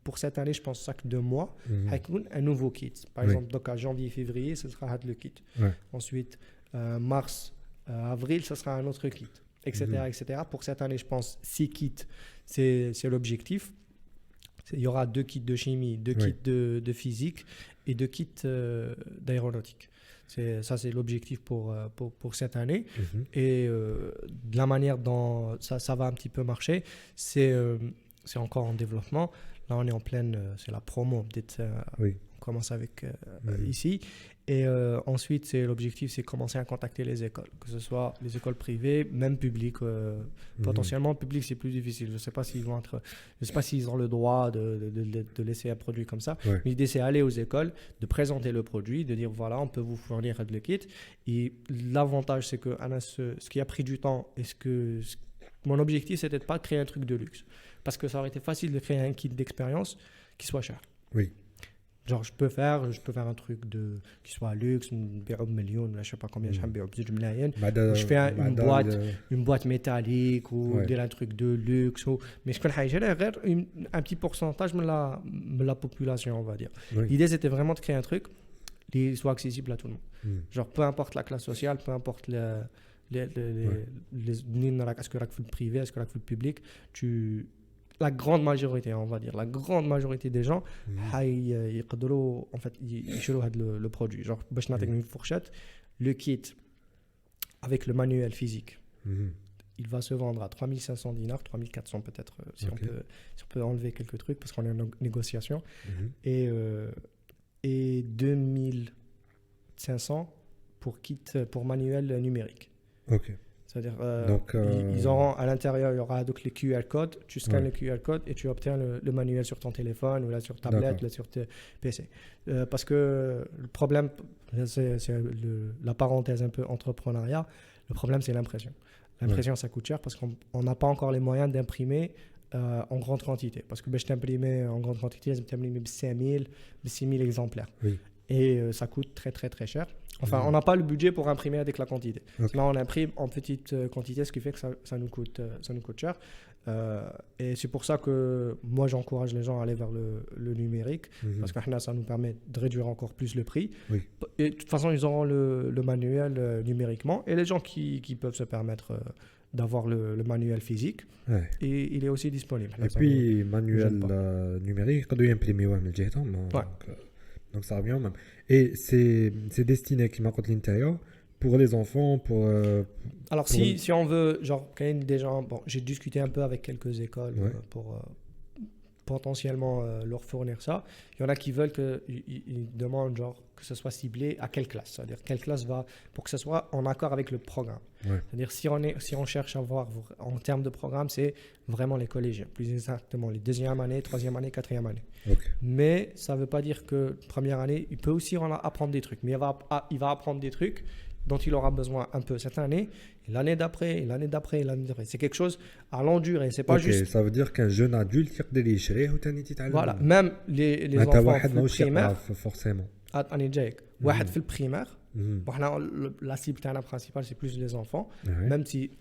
pour cette année, je pense chaque 2 mois, un nouveau kit. Par exemple, donc à janvier, février, ce sera le kit. Ouais. Ensuite, mars, avril, ce sera un autre kit, etc., etc. Pour cette année, je pense 6 kits, c'est l'objectif. Il y aura 2 kits de chimie, 2 kits de physique et 2 kits d'aéronautique. Ça, c'est l'objectif pour cette année. Et de la manière dont ça va un petit peu marcher, c'est encore en développement. Là, on est en pleine... c'est la promo, peut-être. On commence avec ici. Et ensuite, l'objectif, c'est commencer à contacter les écoles, que ce soit les écoles privées, même publiques. Potentiellement, public, c'est plus difficile. Je ne sais pas s'ils ont le droit de laisser un produit comme ça. Ouais. L'idée, c'est aller aux écoles, de présenter le produit, de dire voilà, on peut vous fournir le kit. Et l'avantage, c'est que ce qui a pris du temps, mon objectif, c'était de pas créer un truc de luxe, parce que ça aurait été facile de créer un kit d'expérience qui soit cher. Oui. Genre, je peux faire un truc qui soit luxe, un million, je sais pas combien, je fais une boîte métallique ou un truc de luxe. Mais je connais un petit pourcentage de la population, on va dire. Oui. L'idée, c'était vraiment de créer un truc qui soit accessible à tout le monde. Genre, peu importe la classe sociale, peu importe est-ce que tu le privé, est-ce que tu le public, la grande majorité, on va dire, la grande majorité des gens, ils achètent le produit. Genre, باش نعطيك une fourchette, le kit avec le manuel physique, il va se vendre à 3500 dinars, 3400 peut-être, si on peut enlever quelques trucs, parce qu'on est en négociation, et 2500 pour manuel numérique. Ok. C'est-à-dire, ils auront à l'intérieur, il y aura donc les QR codes, tu scannes le QR code et tu obtiens le manuel sur ton téléphone ou là sur tablette, là sur tes PC. Parce que le problème, c'est la parenthèse un peu entrepreneuriat, le problème c'est l'impression. L'impression ça coûte cher parce qu'on n'a pas encore les moyens d'imprimer en grande quantité. Parce que je t'imprimer en grande quantité, je t'imprimer 5000, 6000 exemplaires. Oui. Et ça coûte très très très cher. Enfin, on n'a pas le budget pour imprimer avec la quantité. Okay. Là, on imprime en petite quantité, ce qui fait que ça nous coûte cher. Et c'est pour ça que moi, j'encourage les gens à aller vers le numérique, parce que ça nous permet de réduire encore plus le prix. Oui. Et de toute façon, ils auront le manuel numériquement. Et les gens qui peuvent se permettre d'avoir le manuel physique, et il est aussi disponible. Et puis, manuel numérique, quand on imprime, donc ça revient même. Et c'est destiné qui marque l'intérieur pour les enfants, Alors si on veut, genre quand même des gens, bon, j'ai discuté un peu avec quelques écoles pour potentiellement leur fournir ça. Il y en a qui veulent ils demandent genre que ce soit ciblé à quelle classe, c'est-à-dire quelle classe va pour que ce soit en accord avec le programme. C'est-à-dire si on cherche à voir en termes de programme, c'est vraiment les collégiens, plus exactement les 2e année, 3e année, 4e année. Okay. Mais ça ne veut pas dire que première année, il peut aussi apprendre des trucs, mais il va apprendre des trucs dont il aura besoin un peu cette année, et l'année d'après, et l'année d'après, et l'année d'après. C'est quelque chose à longue durée, c'est pas juste... Ça veut dire qu'un jeune adulte يقدر يشريه وثاني تتعلم. Voilà, même les enfants في البريمير forcément. أنا جايك واحد في البريمير Bon, la cible principale, c'est plus les enfants. Ouais. Même si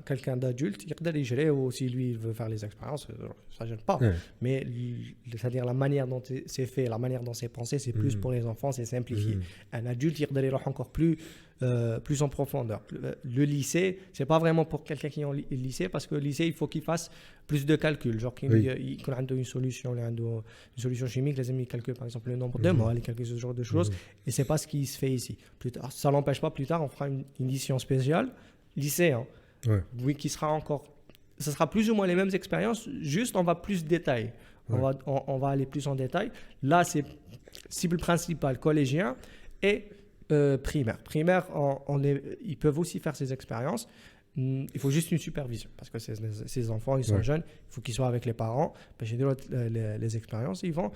quelqu'un d'adulte, il peut gérer ou si lui il veut faire les expériences, ça ne gêne pas. Ouais. Mais c'est-à-dire la manière dont c'est fait, la manière dont c'est pensé, c'est plus pour les enfants, c'est simplifié. Un adulte, il peut aller encore plus en profondeur. Le lycée, c'est pas vraiment pour quelqu'un qui est en lycée, parce que le lycée, il faut qu'il fasse plus de calculs. Genre, qu'il a une solution chimique, les amis calculent par exemple le nombre de moles, ils calculent ce genre de choses, et c'est pas ce qui se fait ici. Plus tard, ça n'empêche pas, plus tard, on fera une édition spéciale lycéen. Ouais. Oui, qui sera encore. Ce sera plus ou moins les mêmes expériences, juste on va plus détailler. Ouais. On va aller plus en détail. Là, c'est cible principale collégien et primaire. Primaire, ils peuvent aussi faire ces expériences. Il faut juste une supervision parce que ces enfants, ils sont jeunes. Il faut qu'ils soient avec les parents. J'ai les expériences. Ils vont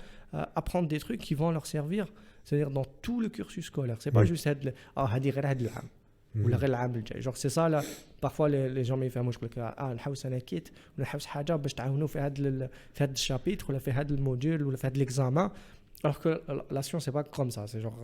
apprendre des trucs qui vont leur servir, c'est-à-dire dans tout le cursus scolaire. C'est pas juste genre c'est ça là. Parfois les gens me font مشكل الحوس انا كيت ولا الحوس حاجه باش تعاونوا في هذا الشابيتر ولا في هذا الموديول ولا في هذا l'examen. Alors que la science c'est pas comme ça, c'est genre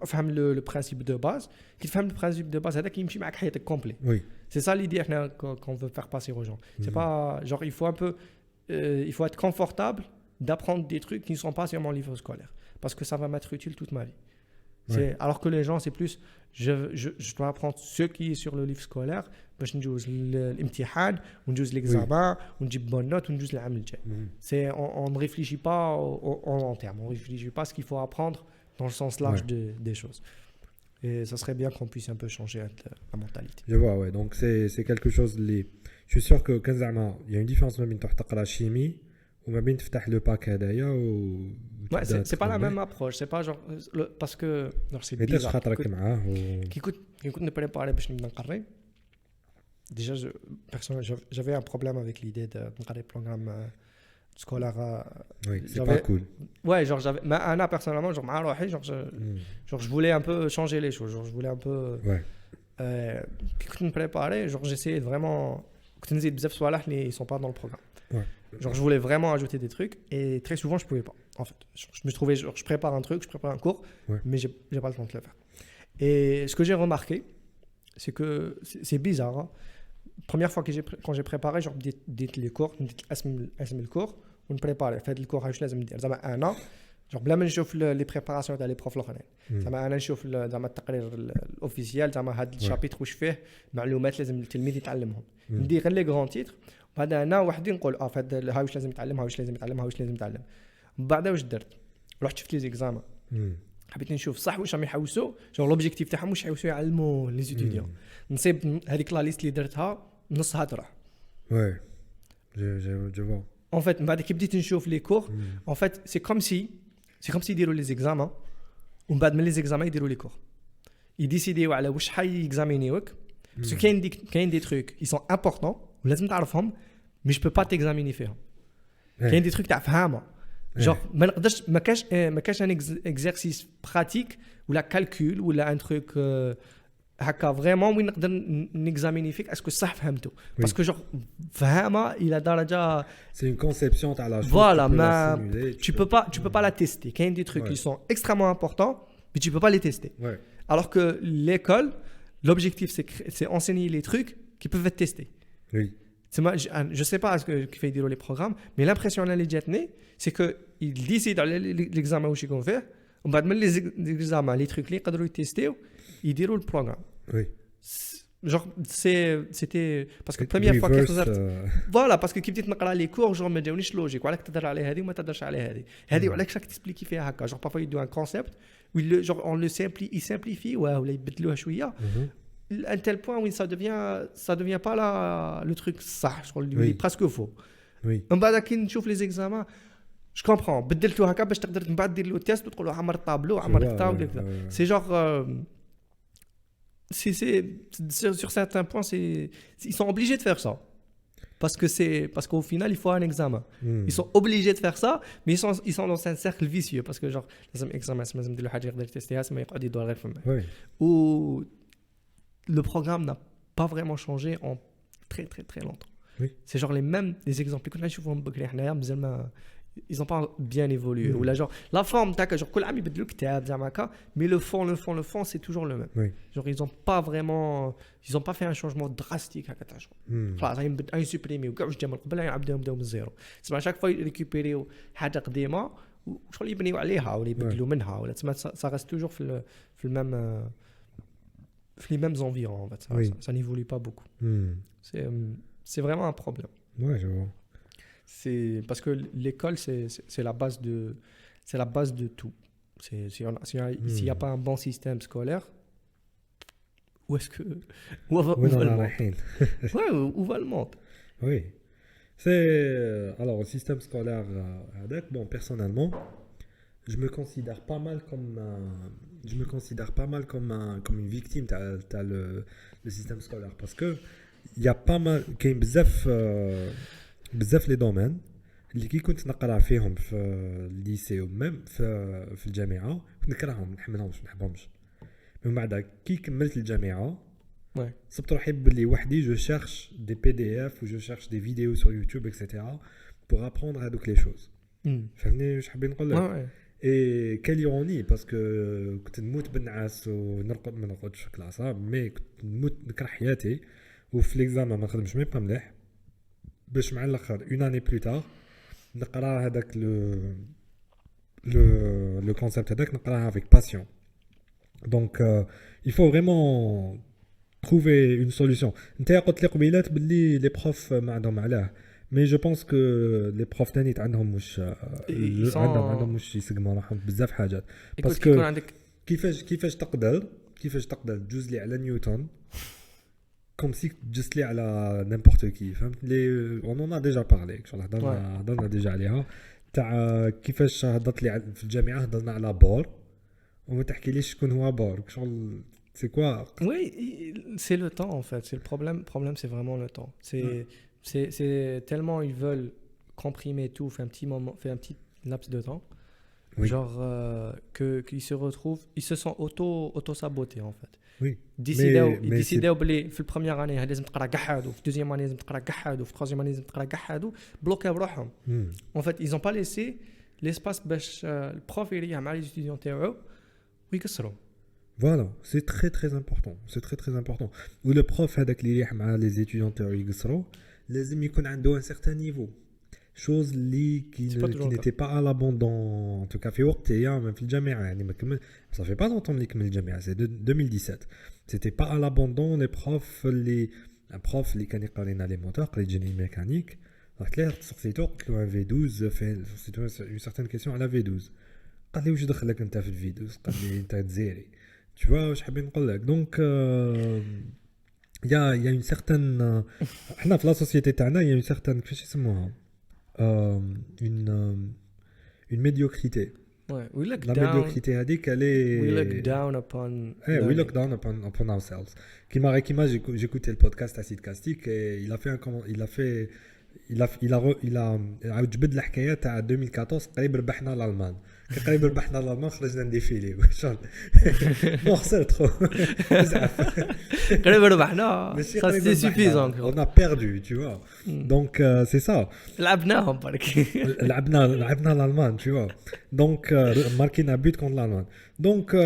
فهم le principe de base. Qui فهم le principe de base هذاك يمشي معك حياتك complet. Oui. C'est ça l'idée qu'on veut faire passer aux gens. C'est pas genre il faut être confortable d'apprendre des trucs qui ne sont pas sur mon livre scolaire parce que ça va m'être utile toute ma vie. Alors que les gens c'est plus je dois apprendre ce qui est sur le livre scolaire باش نجوز الامتحان ونجوز l'examen ونجيب bonne note ونجوز العام الجاي. C'est on ne réfléchit pas en long terme, on réfléchit pas ce qu'il faut apprendre dans le sens large des choses. Et ça serait bien qu'on puisse un peu changer la mentalité. Je vois, ouais. Donc c'est quelque chose je suis sûr que il y a une différence ما بين تقرا chimie وما بين تفتح le pack هذايا Ouais, c'est pas la même approche, c'est pas genre parce que genre c'est bizarre. خاطرك معاه كي كنت نبريباري باش نبدا نقري. Déjà, j'avais un problème avec l'idée de regarder le programme scolaire. Oui, c'est pas cool. Ouais, genre mais Anna personnellement, genre je voulais un peu changer les choses. Genre je voulais un peu. Ouais. Quand je me préparais, genre j'essayais de vraiment. Quand on disait bzaf swallah, ils sont pas dans le programme. Ouais. Genre je voulais vraiment ajouter des trucs et très souvent je pouvais pas. En fait, je me trouvais genre je prépare un truc, je prépare un cours, mais j'ai pas le temps de le faire. Et ce que j'ai remarqué, c'est que c'est bizarre. Hein. Première fois quand j'ai préparé, genre dites les cours, dites le cours, on prépare. Faites le cours, je لازم ندير زعما انا genre بلا ما نشوف لي بريباراسيون تاع لي بروف الاخرين زعما انا نشوف زعما التقرير الاوفيسيال زعما هذا الشابيتر واش فيه معلومات لازم التلميذ يتعلمهم ندير غير لي غران تيتر بعد انا وحدي نقول فهاد هاي واش لازم يتعلم هاي واش لازم يتعلم هاي واش لازم يتعلم بعد واش درت رحت شفت لي زيكزامان حبيت نشوف صح واش راهم يحوسوا جو لوبجيكتيف تاعهم واش يحوسوا يعلموا لي ستوديون نصيب هذيك لا ليست اللي درتها نصها تروح. Ouais, je vois. En fait, بعد كي بديت نشوف les cours, en fait, c'est comme si يديروا les examens ومن بعد من les examens يديروا les cours. يديسيديو على واش حيexaminiوك parce que كاين des trucs ils sont importants ولازم تعرفهم mais je peux pas t'examiner فيهم. كاين des trucs تاع فهمه. Genre ما نقدرش ما كاش un exercice pratique ولا calcul ولا un truc هكا فريمون وين نقدر نيكزاميني فيك اسكو صح فهمته باسكو جو فهمها الى درجه c'est une conception تاع لا voilà ما tu peux pas la tester كاين دي trucs qui sont extrêmement importants mais tu peux pas les tester alors que l'école l'objectif c'est enseigner les trucs qui peuvent être testés je sais pas ce que fait يديروا les programmes mais l'impression اللي جاتني c'est que ils décident على l'examen واش يكون فيه ومن بعد من les examens les trucs اللي يقدروا يتيستيو يديروا le programme. Oui. Genre c'était parce que première fois que voilà parce que كي بديت نقرا لي كور جو ما جاونيش لوجيك وعلاك تهضر على هذه وما تهضرش على هذه وعلاك راك تسبليكي فيها هكا genre parfois يدوا un concept où genre on le simplifie ولا يبدلوها شويه à tel point où ça devient pas le truc صح genre presque faux. Oui. من بعد كي نشوف les examens je comprends بدلتو هكا باش تقدر من بعد دير له تيست وتقول له عمر الطابلو عمر الطابلو كذا c'est genre sur certains points ils sont obligés de faire ça parce qu'au final il faut un examen ils sont obligés de faire ça mais ils sont dans un cercle vicieux parce que genre لازم examen لازم ندير له حاجه يقدر يتيستيها ما يقعد يدور غير فما ou le programme n'a pas vraiment changé en très très très longtemps c'est genre les mêmes des exemples كنا نشوفهم بكري حنايا مازال ما ils ont pas bien évolué. Ou là, genre, la forme, t'as que genre, كل عام يبدلوا كتاب زعما هكا, mais le fond, c'est toujours le même. Oui. Genre, ils ont pas fait un changement drastique هكا تاع شغل. خلاص غادي يسوبريميو كاع واش جا من قبل يعاودوا يبداو من الزيرو. تسمع شاك فوا يريكوبيريو حاجه قديمه وشغل يبنيو عليها ولا يبدلوا منها ولا تسمع ça reste toujours في le même les mêmes environs en fait. Ça n'évolue pas beaucoup. C'est vraiment un problème. Ouais, je vois. C'est parce que l'école c'est la base de tout. S'il n'y a pas un bon système scolaire, où va le monde? Ouais, où va le monde? Oui. C'est alors le système scolaire bon, personnellement, je me considère pas mal comme une victime t'as le système scolaire parce que il y a pas mal كاين بزاف les domaines اللي كي كنت نقرا فيهم في الليسي وميم في الجامعه كنت نكرههم ما نحملهمش ما نحبهمش من بعد كي كملت الجامعه صبت روحي بلي وحدي جو شيرش دي بي دي اف و جو شيرش دي فيديو sur YouTube etc pour apprendre هذوك les choses فهمني واش حابين نقول لك اي كاليروني باسكو كنت نموت بالنعاس ونرقد ما نرقدش في كلاسه مي كنت نموت نكره حياتي وفي ليكزامان ما نخدمش ميم با مليح باش مع الاخر اون اني بلو تار نقرا هذاك le concept هذاك نقراها avec passion donc il faut vraiment trouver une solution انت قلت لي قبيلات باللي لي بروف ما عندهم علاه mais je pense que les profs تاني عندهم واش يسقموا راحهم بزاف حاجات باسكو كيفاش تقدر تجوز لي على نيوتن comme si تجوز لي على n'importe qui فهمت لي on en a déjà parlé شغل هضرنا ديجا عليها تاع كيفاش هضرت لي في الجامعه هضرنا على بور وما تحكيليش شكون هو بور شغل c'est quoi? Oui, c'est le temps en fait, c'est le problème c'est vraiment le temps. C'est tellement ils veulent comprimer tout, fait un petit laps de temps. Oui. Genre qu'ils se retrouvent, ils se sont auto-sabotés en fait. Oui. décidaو بلي في البروميير اني لازم تقرا كاع هادو في الدوزيام اني لازم تقرا كاع هادو في التروزيام اني لازم تقرا كاع هادو بلوكاو بروحهم. En fait, ils ont pas laissé l'espace باش البروف يريح مع لي ستوديون تاعو ويكسروا. Voilà, c'est très très important. C'est très très important. Ou le prof هذاك اللي يريح مع les étudiants تاعو يقصروا لازم يكون عنده un certain niveau. chose qui n'était pas à l'abandon en tout cas في وقتها même في الجامعه يعني ما كمل ça fait pas longtemps اللي كمل الجامعه c'est 2017 c'était pas à l'abandon les profs un prof اللي كان يقرا لنا لي موتور قريت جيني ميكانيك رحت ليه سقسيتو قلت له V12 سقسيتو une certaine question على V12 قال لي واش دخلك انت في V12 قال لي انت تزيري tu vois واش حابين نقول لك donc il y a une certaine حنا في لا سوسيتي تاعنا il y a une certaine كيفاش يسموها une médiocrité. Ouais, we look la down, médiocrité هذيك elle est we look down upon we look down upon ourselves. Kima j'ai écouté le podcast à Sidcastic et il a جبد الحكايه تاع 2014 قريب ربحنا الالمان قريب ربحنا الالمان خرجنا نديفيلي شغل مو خسرت خو بزاف قريب ربحنا سي سوفيزون on a perdu tu vois donc c'est ça لعبناهم برك لعبنا الالمان tu vois donc ماركينا بيت كونت الالمان donc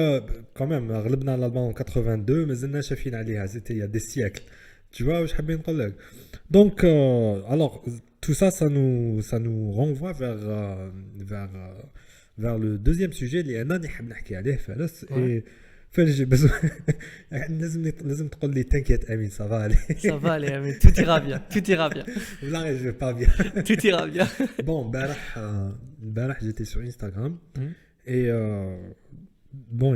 quand même غلبنا الالمان 82 مازلنا شافين عليها c'était il y a des siècles tu vois واش حابين نقول لك donc alors tout ça ça nous renvoie vers le deuxième sujet اللي انا نحب نحكي عليه فارس et فارس بس لازم تقول لي t'inquiète Amine ça va aller Amine tout ira bien là je vais pas bien tout ira bien bon البارح j'étais sur Instagram et bon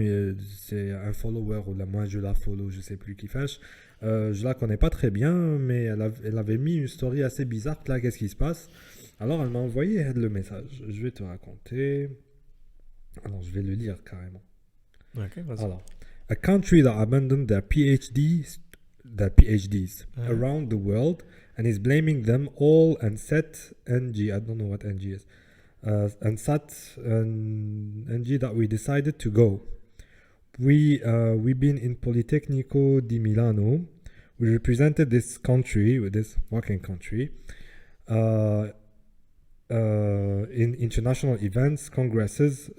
c'est un follower ou moi je la follow je sais plus qui fâche je la connais pas très bien mais elle avait mis une story assez bizarre là qu'est-ce qui se passe alors elle m'a envoyé le message je vais te raconter alors je vais le lire carrément okay, vas-y. Alors a country that abandoned their PhDs around the world and is blaming them all and set NG I don't know what NG is and sat NG that we decided to go we've been in Politecnico di Milano we represented this country with this fucking country in international events, congresses,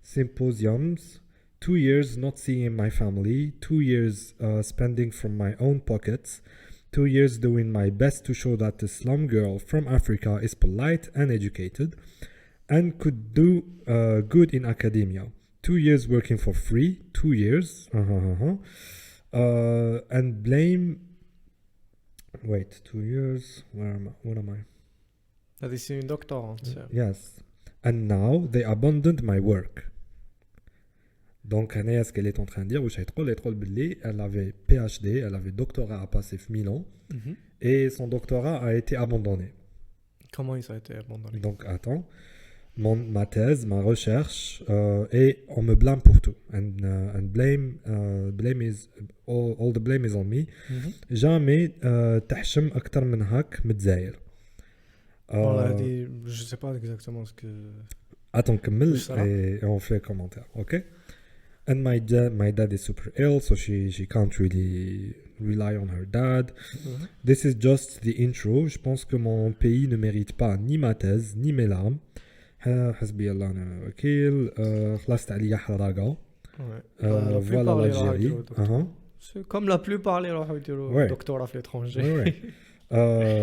symposiums. 2 years not seeing my family. 2 years spending from my own pockets. 2 years doing my best to show that the slum girl from Africa is polite and educated and could do good in academia. 2 years working for free. 2 years. And blame. Wait, 2 years. Where am I? هذه c'est une doctorante. Yes. And now they abandoned my work. Donc, ce qu'elle est en train de dire, elle avait PhD, elle avait doctorat à passer à Milan, et son doctorat a été abandonné. Comment ça a été abandonné? Donc, attends, ma thèse, ma recherche, et on me blâme pour tout. And blame is, all the blame is on me. Jamais تحشم أكتر من هاك متزاير. Je sais pas exactement ce que... Attends, كمل et on fait un commentaire, ok? And my dad is super ill, so she can't really rely on her dad. This is just the intro. Je pense que mon pays ne mérite pas ni ma thèse, ni mes larmes. حسبي الله ونعم الوكيل. خلصت عليا حراقة. Voilà l'Algérie. C'est comme la plupart les doctorats à l'étranger.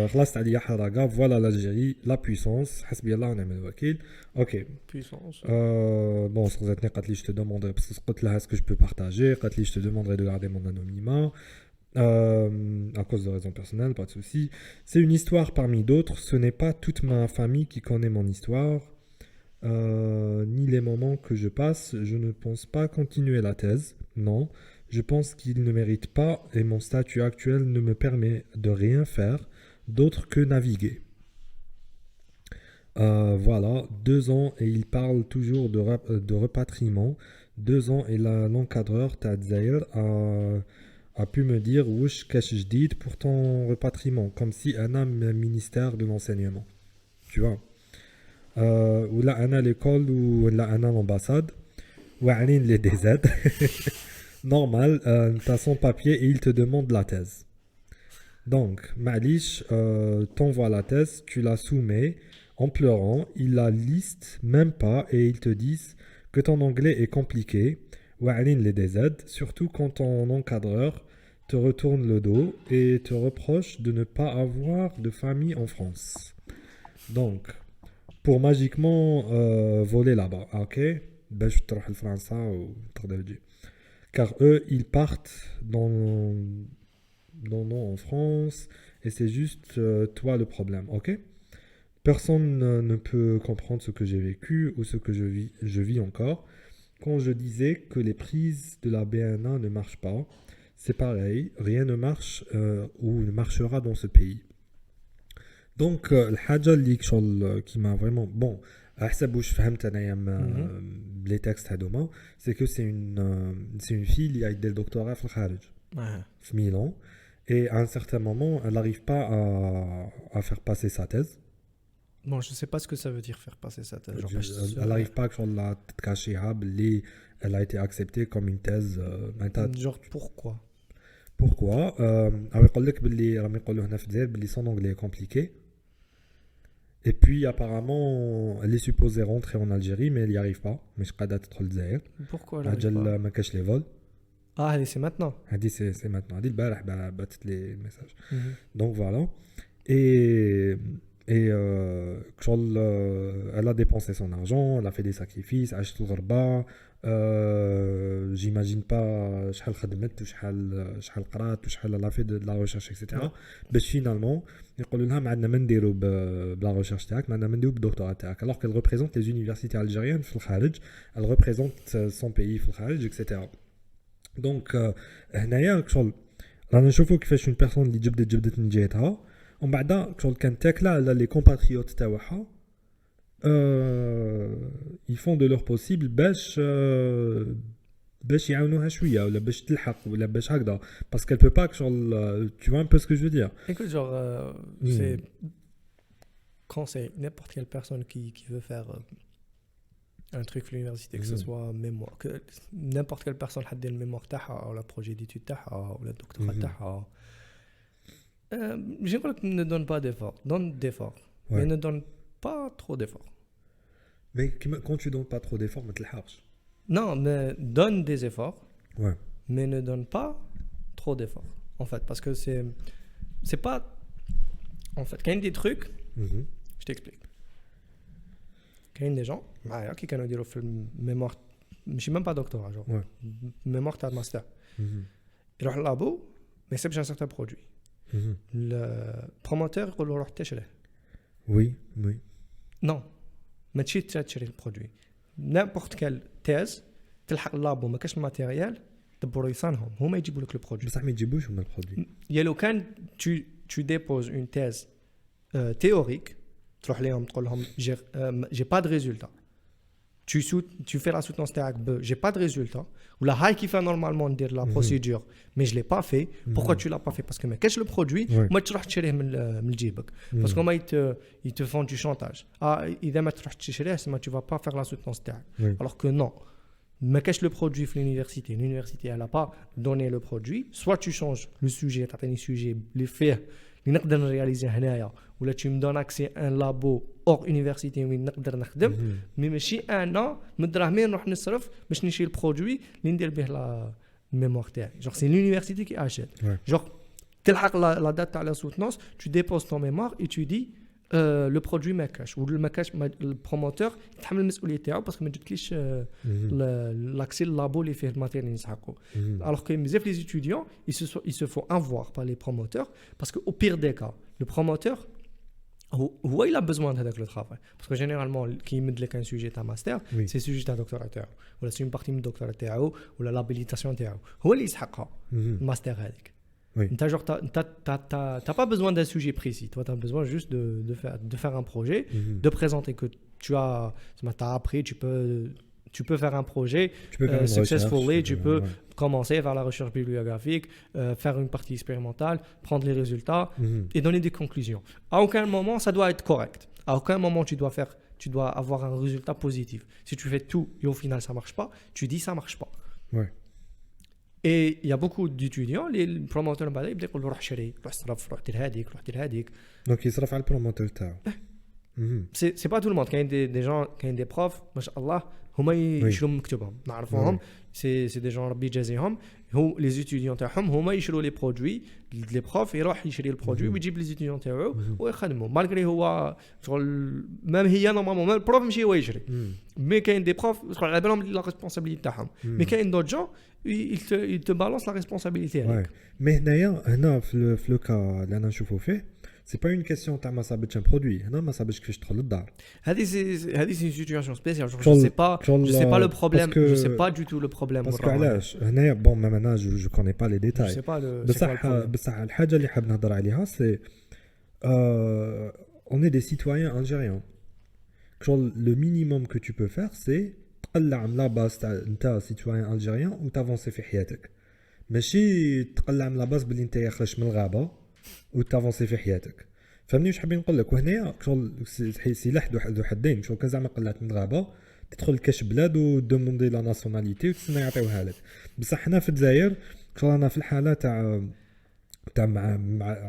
خلصت عليا حراقة. Voilà l'Algérie, la puissance. حسبي الله ونعم الوكيل. Ok. Puissance. Bon, سقطتني قالت لي je te demanderai parce que قلت لها est-ce que je peux partager. قالت لي je te demanderai de garder mon anonymat. À cause de raisons personnelles, pas de souci. C'est une histoire parmi d'autres. Ce n'est pas toute ma famille qui connaît mon histoire, ni les moments que je passe. Je ne pense pas continuer la thèse. Non, je pense qu'il ne mérite pas et mon statut actuel ne me permet de rien faire d'autre que naviguer. Voilà, 2 ans et il parle toujours de repatriement. 2 ans et l'encadreur Tadzaïr a pu me dire Wesh cache jdid pour ton repatriement, comme si un ministère de l'enseignement. Tu vois. Ou là, un à l'école ou là, un à l'ambassade. Ou un les DZ. Normal, t'as son papier et il te demande la thèse. Donc, Malish t'envoie la thèse, tu la soumets en pleurant, il la liste même pas et ils te disent que ton anglais est compliqué. Les DZ, surtout quand ton encadreur te retourne le dos et te reproche de ne pas avoir de famille en France. Donc, pour magiquement voler là-bas, ok? Car eux, ils partent en France et c'est juste toi le problème, ok? Personne ne peut comprendre ce que j'ai vécu ou ce que je vis encore. Quand je disais que les prises de la BNA ne marchent pas, c'est pareil, rien ne marche ou ne marchera dans ce pays. Donc, الحاجة اللي qui m'a vraiment... Bon, حسب واش فهمت أنايا les textes هادوما, c'est que c'est une fille qui a des doctorats في الخارج, في Milan, et à un certain moment, elle n'arrive pas à faire passer sa thèse. Bon, je sais pas ce que ça veut dire faire passer sa thèse. Elle n'arrive pas à cacher elle a été acceptée comme une thèse. Genre pourquoi? Pourquoi? يقول لك باللي راهم يقولوا هنا في الجزائر باللي son anglais est compliqué. Et puis apparemment elle est supposée rentrer en Algérie mais elle n'y arrive pas. مش قادرة تدخل الجزائر. Pourquoi elle n'arrive pas? ما كاش لي فول. Ah, c'est maintenant. C'est maintenant. هذه البارح باتت لي ميساج. Donc voilà. Et elle a dépensé son argent, elle a fait des sacrifices, عاشت الغربة. J'imagine pas شحال خدمت وشحال قرات وشحال elle a fait de la recherche etc. باش finalement يقولوا لها ما عندنا ما نديروا بلا ريشيرش تاعك, ما عندنا ما نديروا بالدكتوراه تاعك, alors qu'elle représente les universités algériennes في الخارج, elle représente son pays في الخارج etc. Donc هنايا شغل رانا نشوفوا كيفاش une personne اللي جبدت من جهتها ومن بعد شغل كانت تاكله على لي كومباتريوت تاعها ils font de leur possible باش يعاونوها شويه ولا باش تلحق ولا باش هكذا, parce qu'elle peut pas tu vois un peu ce que je veux dire. Écoute, genre c'est quand c'est n'importe quelle personne qui veut faire un truc à l'université, que ce soit mémoire, que n'importe quelle personne a le mémoire تاعها ou le projet d'étude تاعها ou le doctorat تاعها, je crois que ne donne pas d'effort, donne d'effort, mais ne donne pas trop d'efforts. Mais quand tu donnes pas trop d'efforts, mais tu le Non, mais donne des efforts, Ouais. mais ne donne pas trop d'efforts. En fait, parce que c'est pas. En fait, quand il y a des trucs, je t'explique. Quand il y a des gens, qui كانوا يديروا في الميموار ماشي même pas doctorat genre Ouais. mémoire تاع master يروح للابو ما يسيبش un certain produit le promoteur يقول له روح تشريه Oui, oui. non ما تمشي تشري البرودوي n'importe quelle thèse تلحق اللابو ما كاش الماتيريال دبروا يصانهم هما يجيبوا لك البرودوي بصح ما يجيبوش هما البرودوي. يا لو كان tu déposes une thèse théorique تروح لهم تقول لهم j'ai pas de résultat tu fais la soutenance تاعك j'ai pas de résultat ولا هاي كيف normalement ندير la procédure mais je l'ai pas fait pourquoi tu l'as pas fait parce que ما كاش le produit ما تروح تشريه من جيبك parce que هما ils te font du chantage اذا ما تروح تشريه ما tu vas pas faire la soutenance تاعك alors que non ما كاش le produit في l'université elle a pas donné le produit soit tu changes le sujet تعطيني sujet اللي فيه اللي نقدر نرياليزي هنايا ولا tu me donnes accès à un labo hors université وين نقدر نخدم مي ماشي انا من دراهمي نروح نصرف باش نشري البرودوي اللي ندير به لا الميموار تاعي genre c'est l'université qui achète genre تلحق la date تاع la soutenance tu déposes ton mémoire et tu dis le produit ما كاش ولا كاش البروموتور يتحمل المسؤوليه تاعو باسكو ما جاتكليش l'accès للابو اللي فيه الماتيريال اللي نسحقو alors que بزاف les étudiants ils se font avoir par les promoteurs parce que au pire des cas le promoteur هو il a besoin de le travail parce que généralement qui يمد لك un sujet تاع ماستر c'est sujet تاع دكتوراه تاعو ولا c'est une partie من الدكتوراه تاعو ولا l'habilitation تاعو هو اللي يسحقها الماستر هذيك t'as pas besoin d'un sujet précis toi t'as besoin juste de faire un projet de présenter que tu as appris tu peux faire un projet successfully, tu peux commencer vers la recherche bibliographique, faire une partie expérimentale, prendre les résultats et donner des conclusions. À aucun moment, ça doit être correct. À aucun moment, tu dois avoir un résultat positif. Si tu fais tout et au final, ça ne marche pas, tu dis ça ne marche pas. Ouais. Et il y a beaucoup d'étudiants, les promoteurs, ils disent روح شري، روح صرف، روح دير هذيك، روح دير هذيك. Donc يصرف على البروموتور تاعو. C'est pas tout le monde. Quand il y a des gens, quand il y a des profs, machallah, هما يشروا مكتوبهم نعرفوهم سي دي جون ربي يجازيهم هو لي زيتيديون تاعهم هما يشروا لي برودوي لي بروف يروح يشري البرودوي ويجيب لي زيتيديون تاعو ويخدموا مالغري هو شغل ميم هي نورمالمون ميم البروف ماشي هو يشري مي كاين دي بروف شغل على بالهم لا ريسبونسابيلتي تاعهم مي كاين دوت جون il te balance la responsabilité هذيك مي هنا في لو كا اللي انا نشوفو فيه c'est pas une question تاع ما صابتش un produit هنا ما صابتش كيفاش تدخل للدار هذه سي une situation spéciale je sais pas le problème je sais pas du tout le problème parce que علاش هنايا bon même maintenant je connais pas les détails بصح الحاجه اللي حاب نهضر عليها c'est on est des citoyens algériens le minimum que tu peux faire c'est تقلع من لا باس تاع انت citoyen algérien و تافونسي في حياتك ماشي تقلع من لا باس باللي انت خرجت من الغابه وتافونسي في حياتك فهمني واش حابين نقول لك وهنايا شغل سلاح ذو حدين شغل كان زعما قلعت من الغابه تدخل لكاش بلاد ودوموندي لا ناسيوناليتي وتسنى يعطيوها لك بصح حنا في الجزائر شغل انا في الحاله تاع مع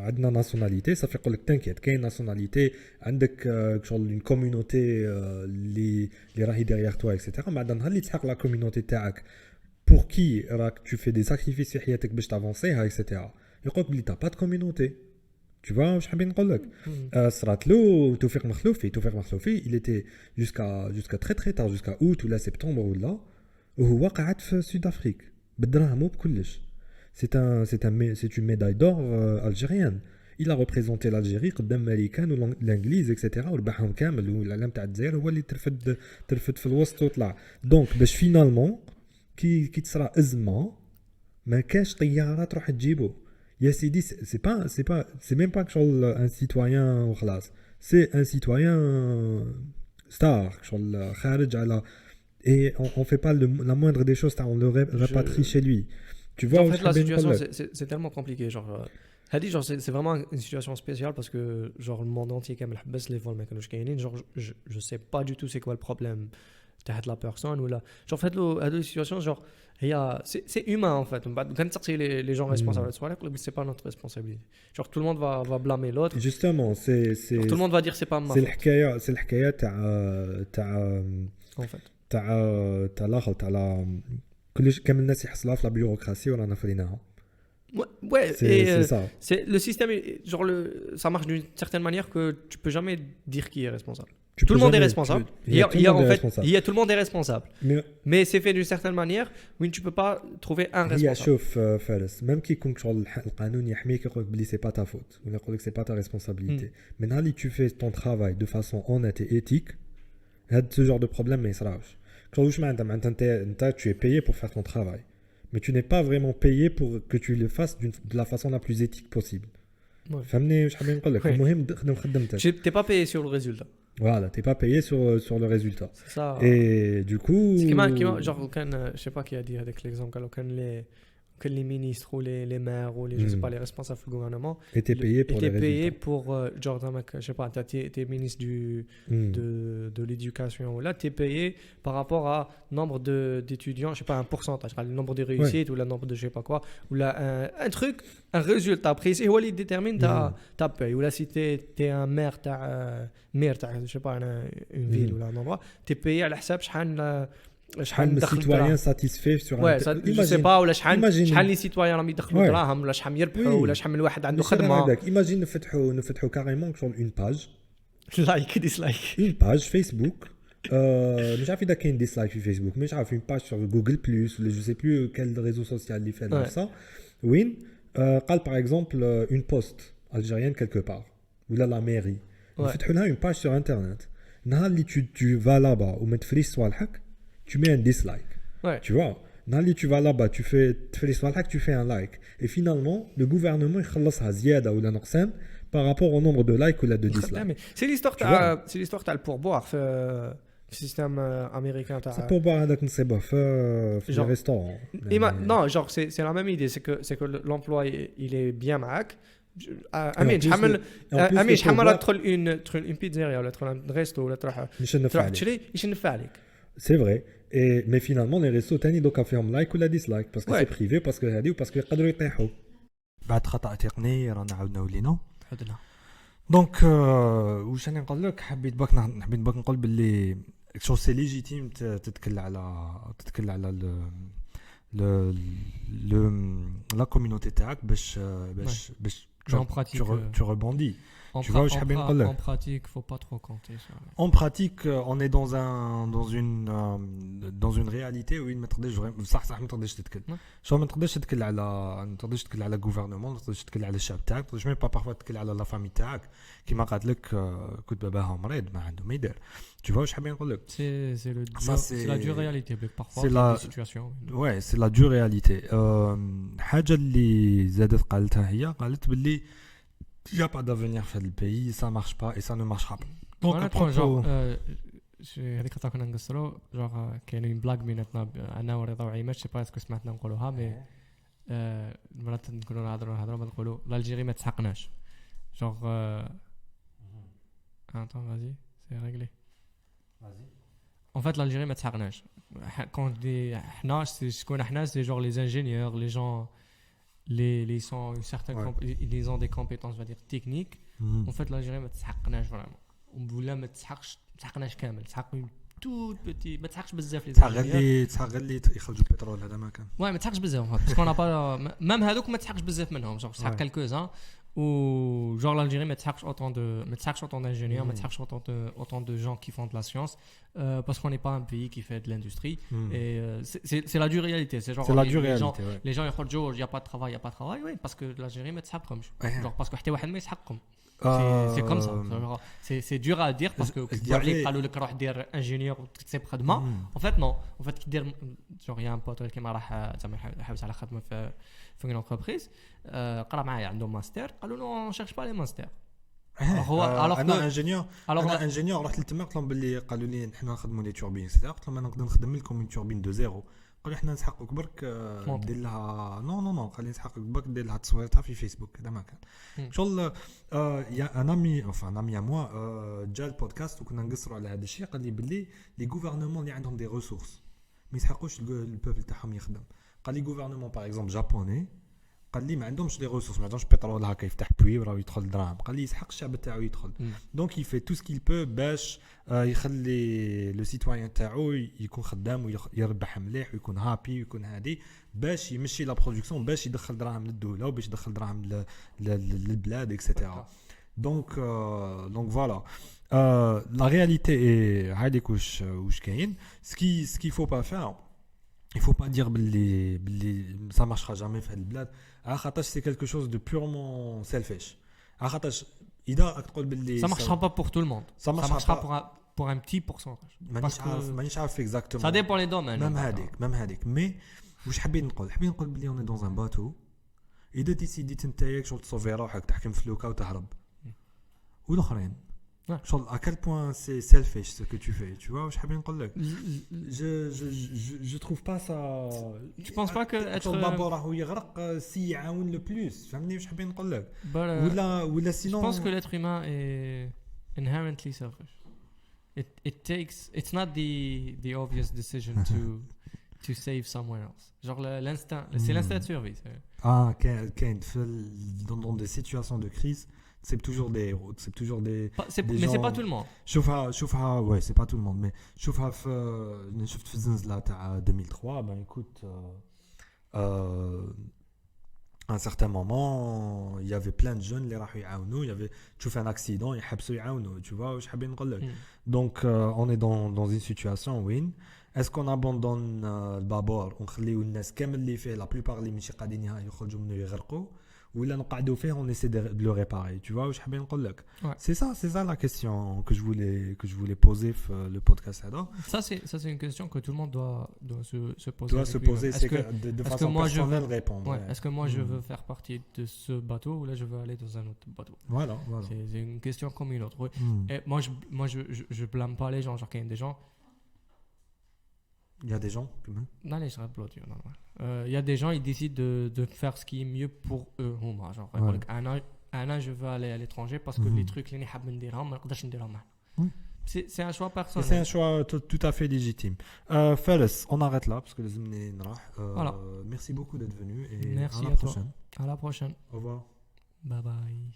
عندنا ناسيوناليتي صافي يقول لك تنكيت كاين ناسيوناليتي عندك شغل اون كوميونيتي اللي راهي ديغيغ توا اكسيتيرا بعد نهار اللي تحق لا كوميونيتي تاعك بور كي راك tu fais des sacrifices في حياتك باش تافونسيها اكسيتيرا يقولك بلي تا با دو كوميونيتي tu vois واش حابين نقول لك صرات له توفيق مخلوفي il était jusqu'à très très tard jusqu'à août ولا سبتمبر ولا وهو قاعد في سود افريك بالدراهم وبكلش c'est une médaille d'or algérienne il a représenté l'Algérie قدام الامريكان والانجليز اكسيتيرا وربحهم كامل والاعلام تاع الجزائر هو اللي ترفد في الوسط وطلع دونك باش فينالمون كي تصرا ازمه ما كاش طياره تروح تجيبو يا سيدي سي ميم با شغل ان سيتويان وخلاص سي ان سيتويان ستار شغل خارج على et on fait pas la moindre des choses on le rapatrie chez lui tu vois en fait la situation c'est tellement compliqué genre c'est vraiment une situation spéciale parce que genre le monde entier quand même les vols mais que genre je sais pas du tout c'est quoi le problème تحت لا بيرسون ولا genre في هادو سيتوياسيون genre هي سي humain en fait من بعد كان تسقسي les gens responsables de soirée c'est pas notre responsabilité genre tout le monde va blâmer l'autre justement c'est tout le monde va dire c'est pas ma faute c'est الحكايه تاع en fait تاع الاخر تاع كلش كامل الناس يحصلها في لا بيروقراسي ورانا فريناها. Ouais, c'est ça. C'est le système, genre ça marche d'une certaine manière que tu peux jamais dire qui est responsable. Tout le monde est responsable. Il y a tout le monde est responsable. Mais c'est fait d'une certaine manière où tu peux pas trouver un responsable. هي شوف فارس même كي يكون شغل القانون يحميك يقول لك بلي سي با تا فوت ولا يقول لك سي با تا ريسبونسابيلتي. من نهار اللي tu fais ton travail de façon honnête et éthique هاد ce genre de problème ما يصراوش. واش معناتها انت tu es payé pour faire ton travail. Mais tu n'es pas vraiment payé pour que tu le fasses de la façon la plus éthique possible. فهمني واش حابين نقول لك المهم تخدم خدمتك. Tu n'es pas payé sur le résultat. Voilà, t'es pas payé sur le résultat. C'est ça. Et du coup genre je sais pas qui a dit avec l'exemple que les ministres ou les maires ou les je sais pas les responsables du gouvernement étaient payés pour les résultats. Payés pour genre je sais pas t'es ministre de l'éducation ou là t'es payé par rapport à nombre d'étudiants, je sais pas un pourcentage, le nombre de réussites ou le nombre de je sais pas quoi ou là un truc, un résultat précis où il détermine ta paye ou là si t'es un maire je sais pas une ville ou là un endroit t'es payé à la حساب شحال من citoyen satisfait sur un je sais pas ولا شحال لي citoyen راهم يدخلوا دراهم ولا شحال يربحوا ولا شحال من واحد عنده خدمه. imagine نفتحوا كاريمون شغل une page لايك ديسلايك une page Facebook مش عارف اذا كاين ديسلايك في فيسبوك مش عارف une page sur Google Plus ولا je sais plus quel réseau social اللي fait ça وين قال par exemple une poste algérienne quelque part ولا la mairie نفتحوا لها une page sur internet نهار اللي tu vas là-bas وما تفريش صوالحك tu mets un dislike. Tu vois, Nali, tu vas là-bas, tu fais un like. Et finalement, le gouvernement, il خلصها زيادة ولا نقصان par rapport au nombre de likes ou de dislikes. C'est l'histoire تاع pourboire في système américain. C'est pourboire هذاك نصيبه في les restaurants. Non, genre c'est la même idée, c'est que l'emploi il est bien معاك. امين شحال تدخل une pizzeria ولا تدخل un resto ولا تروح تشري يشنف عليك. C'est vrai. Mais finalement les réseaux تاني دوكا فيهم لايك ولا ديسلايك باسكو سي بريفي باسكو هادي وباسكو يقدروا يطيحوا بعد خطا تقني رانا عاودنا ولينا دونك واش انا نقول لك حبيت باك نقول باللي شو سي ليجيتيم تتكل على لا كوميونيتي تاعك باش tu rebondis. Tu vois, je bien en pratique, faut pas trop compter ça. En pratique, on est dans une réalité où il ما تقدرش صح ما تقدرش تتكلم. شو ما تقدرش تتكلم على gouvernement, ما تقدرش تتكلم على الشعب تاعك, ما تقدرش pas parfois تتكلم على لا فامي تاعك كيما قالت لك كنت باباها مريض ما عنده ما يدير. Tu vois, je bien نقول لك. C'est la dure réalité parfois c'est la situation. Ouais, c'est la dure réalité. حاجة اللي زادت قالت باللي il n'y a pas d'avenir dans le pays, ça ne marche pas et ça ne marchera pas. Donc, genre, هذيك الخطره كنا نقصروا genre كاين une blague بيناتنا انا ورضا وعيمات سي با اسكو سمعتنا نقولوها مي مرات نكونوا نهضروا نقولوا l'Algérie ما تسحقناش genre attends vas-y c'est réglé vas-y en fait l'Algérie ما تسحقناش quand je dis حنا شكون حنا c'est genre les ingénieurs les gens les sont une certaine ils ont des compétences on va dire techniques en fait l'Algérie ما تسحقناش vraiment ولا ما تسحقناش كامل تسحق tout petit ما تسحقش بزاف لي تسحق اللي يخرجوا بترول هذا ما كان ما تسحقش بزاف باسكو انا با ميم هذوك ما تسحقش بزاف منهم genre تسحق quelques-uns ou genre l'Algérie ما تسحقش autant d'ingénieurs ما تسحقش autant de gens qui font de la science parce qu'on n'est pas un pays qui fait de l'industrie et c'est la dure réalité c'est genre les gens يخرجوا il y a pas de travail oui parce que l'Algérie ما تسحقهمش genre parce que حتى واحد ما يسحقهم c'est comme ça c'est dur à dire parce que قالوا لك روح دير ingénieur وتكتسب خدمه en fait non en fait كي دير genre il y a un pote كيما راح زعما يحوس على خدمه في une entreprise قرا معايا عنده ماستر قالوا له on cherche pas les masters هو انا انجينيور رحت لتما قلت لهم باللي قالوا لي نحن نخدموا لي توربين قلت لهم انا نقدر نخدم لكم من توربين دو زيرو قالوا حنا نسحقوك برك مونطي. دير لها نو خلي نسحقوك برك دير لها تصويرتها في فيسبوك هذا ما كان شغل. يا ان امي موا جا البودكاست وكنا نقصروا على هذا الشيء. قال لي باللي لي غوفرنمون اللي عندهم دي ريسورس ما يسحقوش البوبل تاعهم يخدم. قال لي غوفرنمون باغ اكزومبل جابوني قال لي ما عندهمش لي ريسورس، ما عندهمش بترول هكا يفتح بوي وراه يدخل دراهم. قال لي يسحق الشعب تاعو يدخل. دونك يفي تو سكيل بو باش يخلي لو سيتويان تاعو يكون خدام ويربح مليح ويكون هابي ويكون هادي باش يمشي لا برودكسيون باش يدخل دراهم للدوله وباش يدخل دراهم للبلاد اكسيتيرا. دونك فوالا لا رياليتي هذيك واش كاين. سكي فو با فير il faut pas dire باللي ça marchera jamais في هاد البلاد على خاطرش c'est quelque chose de purement selfish. على خاطرش اذا تقول باللي ça marchera pas pour tout le monde, ça marchera pour un petit pourcentage. مانيش عارف exactement, ça dépend les domaines. même هذيك مي واش حابين نقول باللي on est dans un bateau. اذا ديسيديت نتايا شغل تصوفي روحك تحكم فلوكا وتهرب والاخرين شغل à quel point c'est selfish ce que tu fais, tu vois. واش حابين نقول لك je trouve pas ça. tu penses pas que être d'abord راهو يغرق سي يعاون le plus, فهمني واش حابين نقول لك ولا sinon. je pense que l'être humain est inherently selfish. It's not the obvious decision to save someone else. Genre l'instinct, c'est l'instinct de survie. كاين dans des situations de crise c'est toujours des héros, c'est toujours des mais gens... c'est pas tout le monde. شوفها ouais, c'est pas tout le monde, mais شوفها شفت في الزنزلة تاع 2003. ben écoute à un certain moment il y avait plein de jeunes اللي راحوا يعاونوا. il y avait تشوف un accident يحبسوا يعاونوا, tu vois واش حابين نقول لك. donc on est dans une situation win. est-ce qu'on abandonne البابور ونخليو الناس كامل اللي فيه la plupart اللي ماشي قاعدين يخرجوا منه يغرقوا ولا نقعدوا فيه on essaie de le réparer, tu vois واش حابين نقول لك. c'est ça la question que je voulais poser le podcast هذا. ça c'est une question que tout le monde doit se poser. doit se poser, c'est que de façon personnelle répondre. Est-ce que moi je veux faire partie de ce bateau ou là je veux aller dans un autre bateau. Voilà. c'est une question comme une autre. Et moi je blâme pas les gens. Genre qu'il y a des gens. Il y a des gens non les il y a des gens ils décident de faire ce qui est mieux pour eux. genre انا je veux aller à l'étranger parce que les trucs اللي انا حاب نديرهم ما نقدرش نديرهم. c'est un choix personnel. C'est un choix tout à fait légitime. Fares, on arrête là parce que les voilà. Merci beaucoup d'être venu et merci à la prochaine. À la prochaine. Au revoir. Bye bye.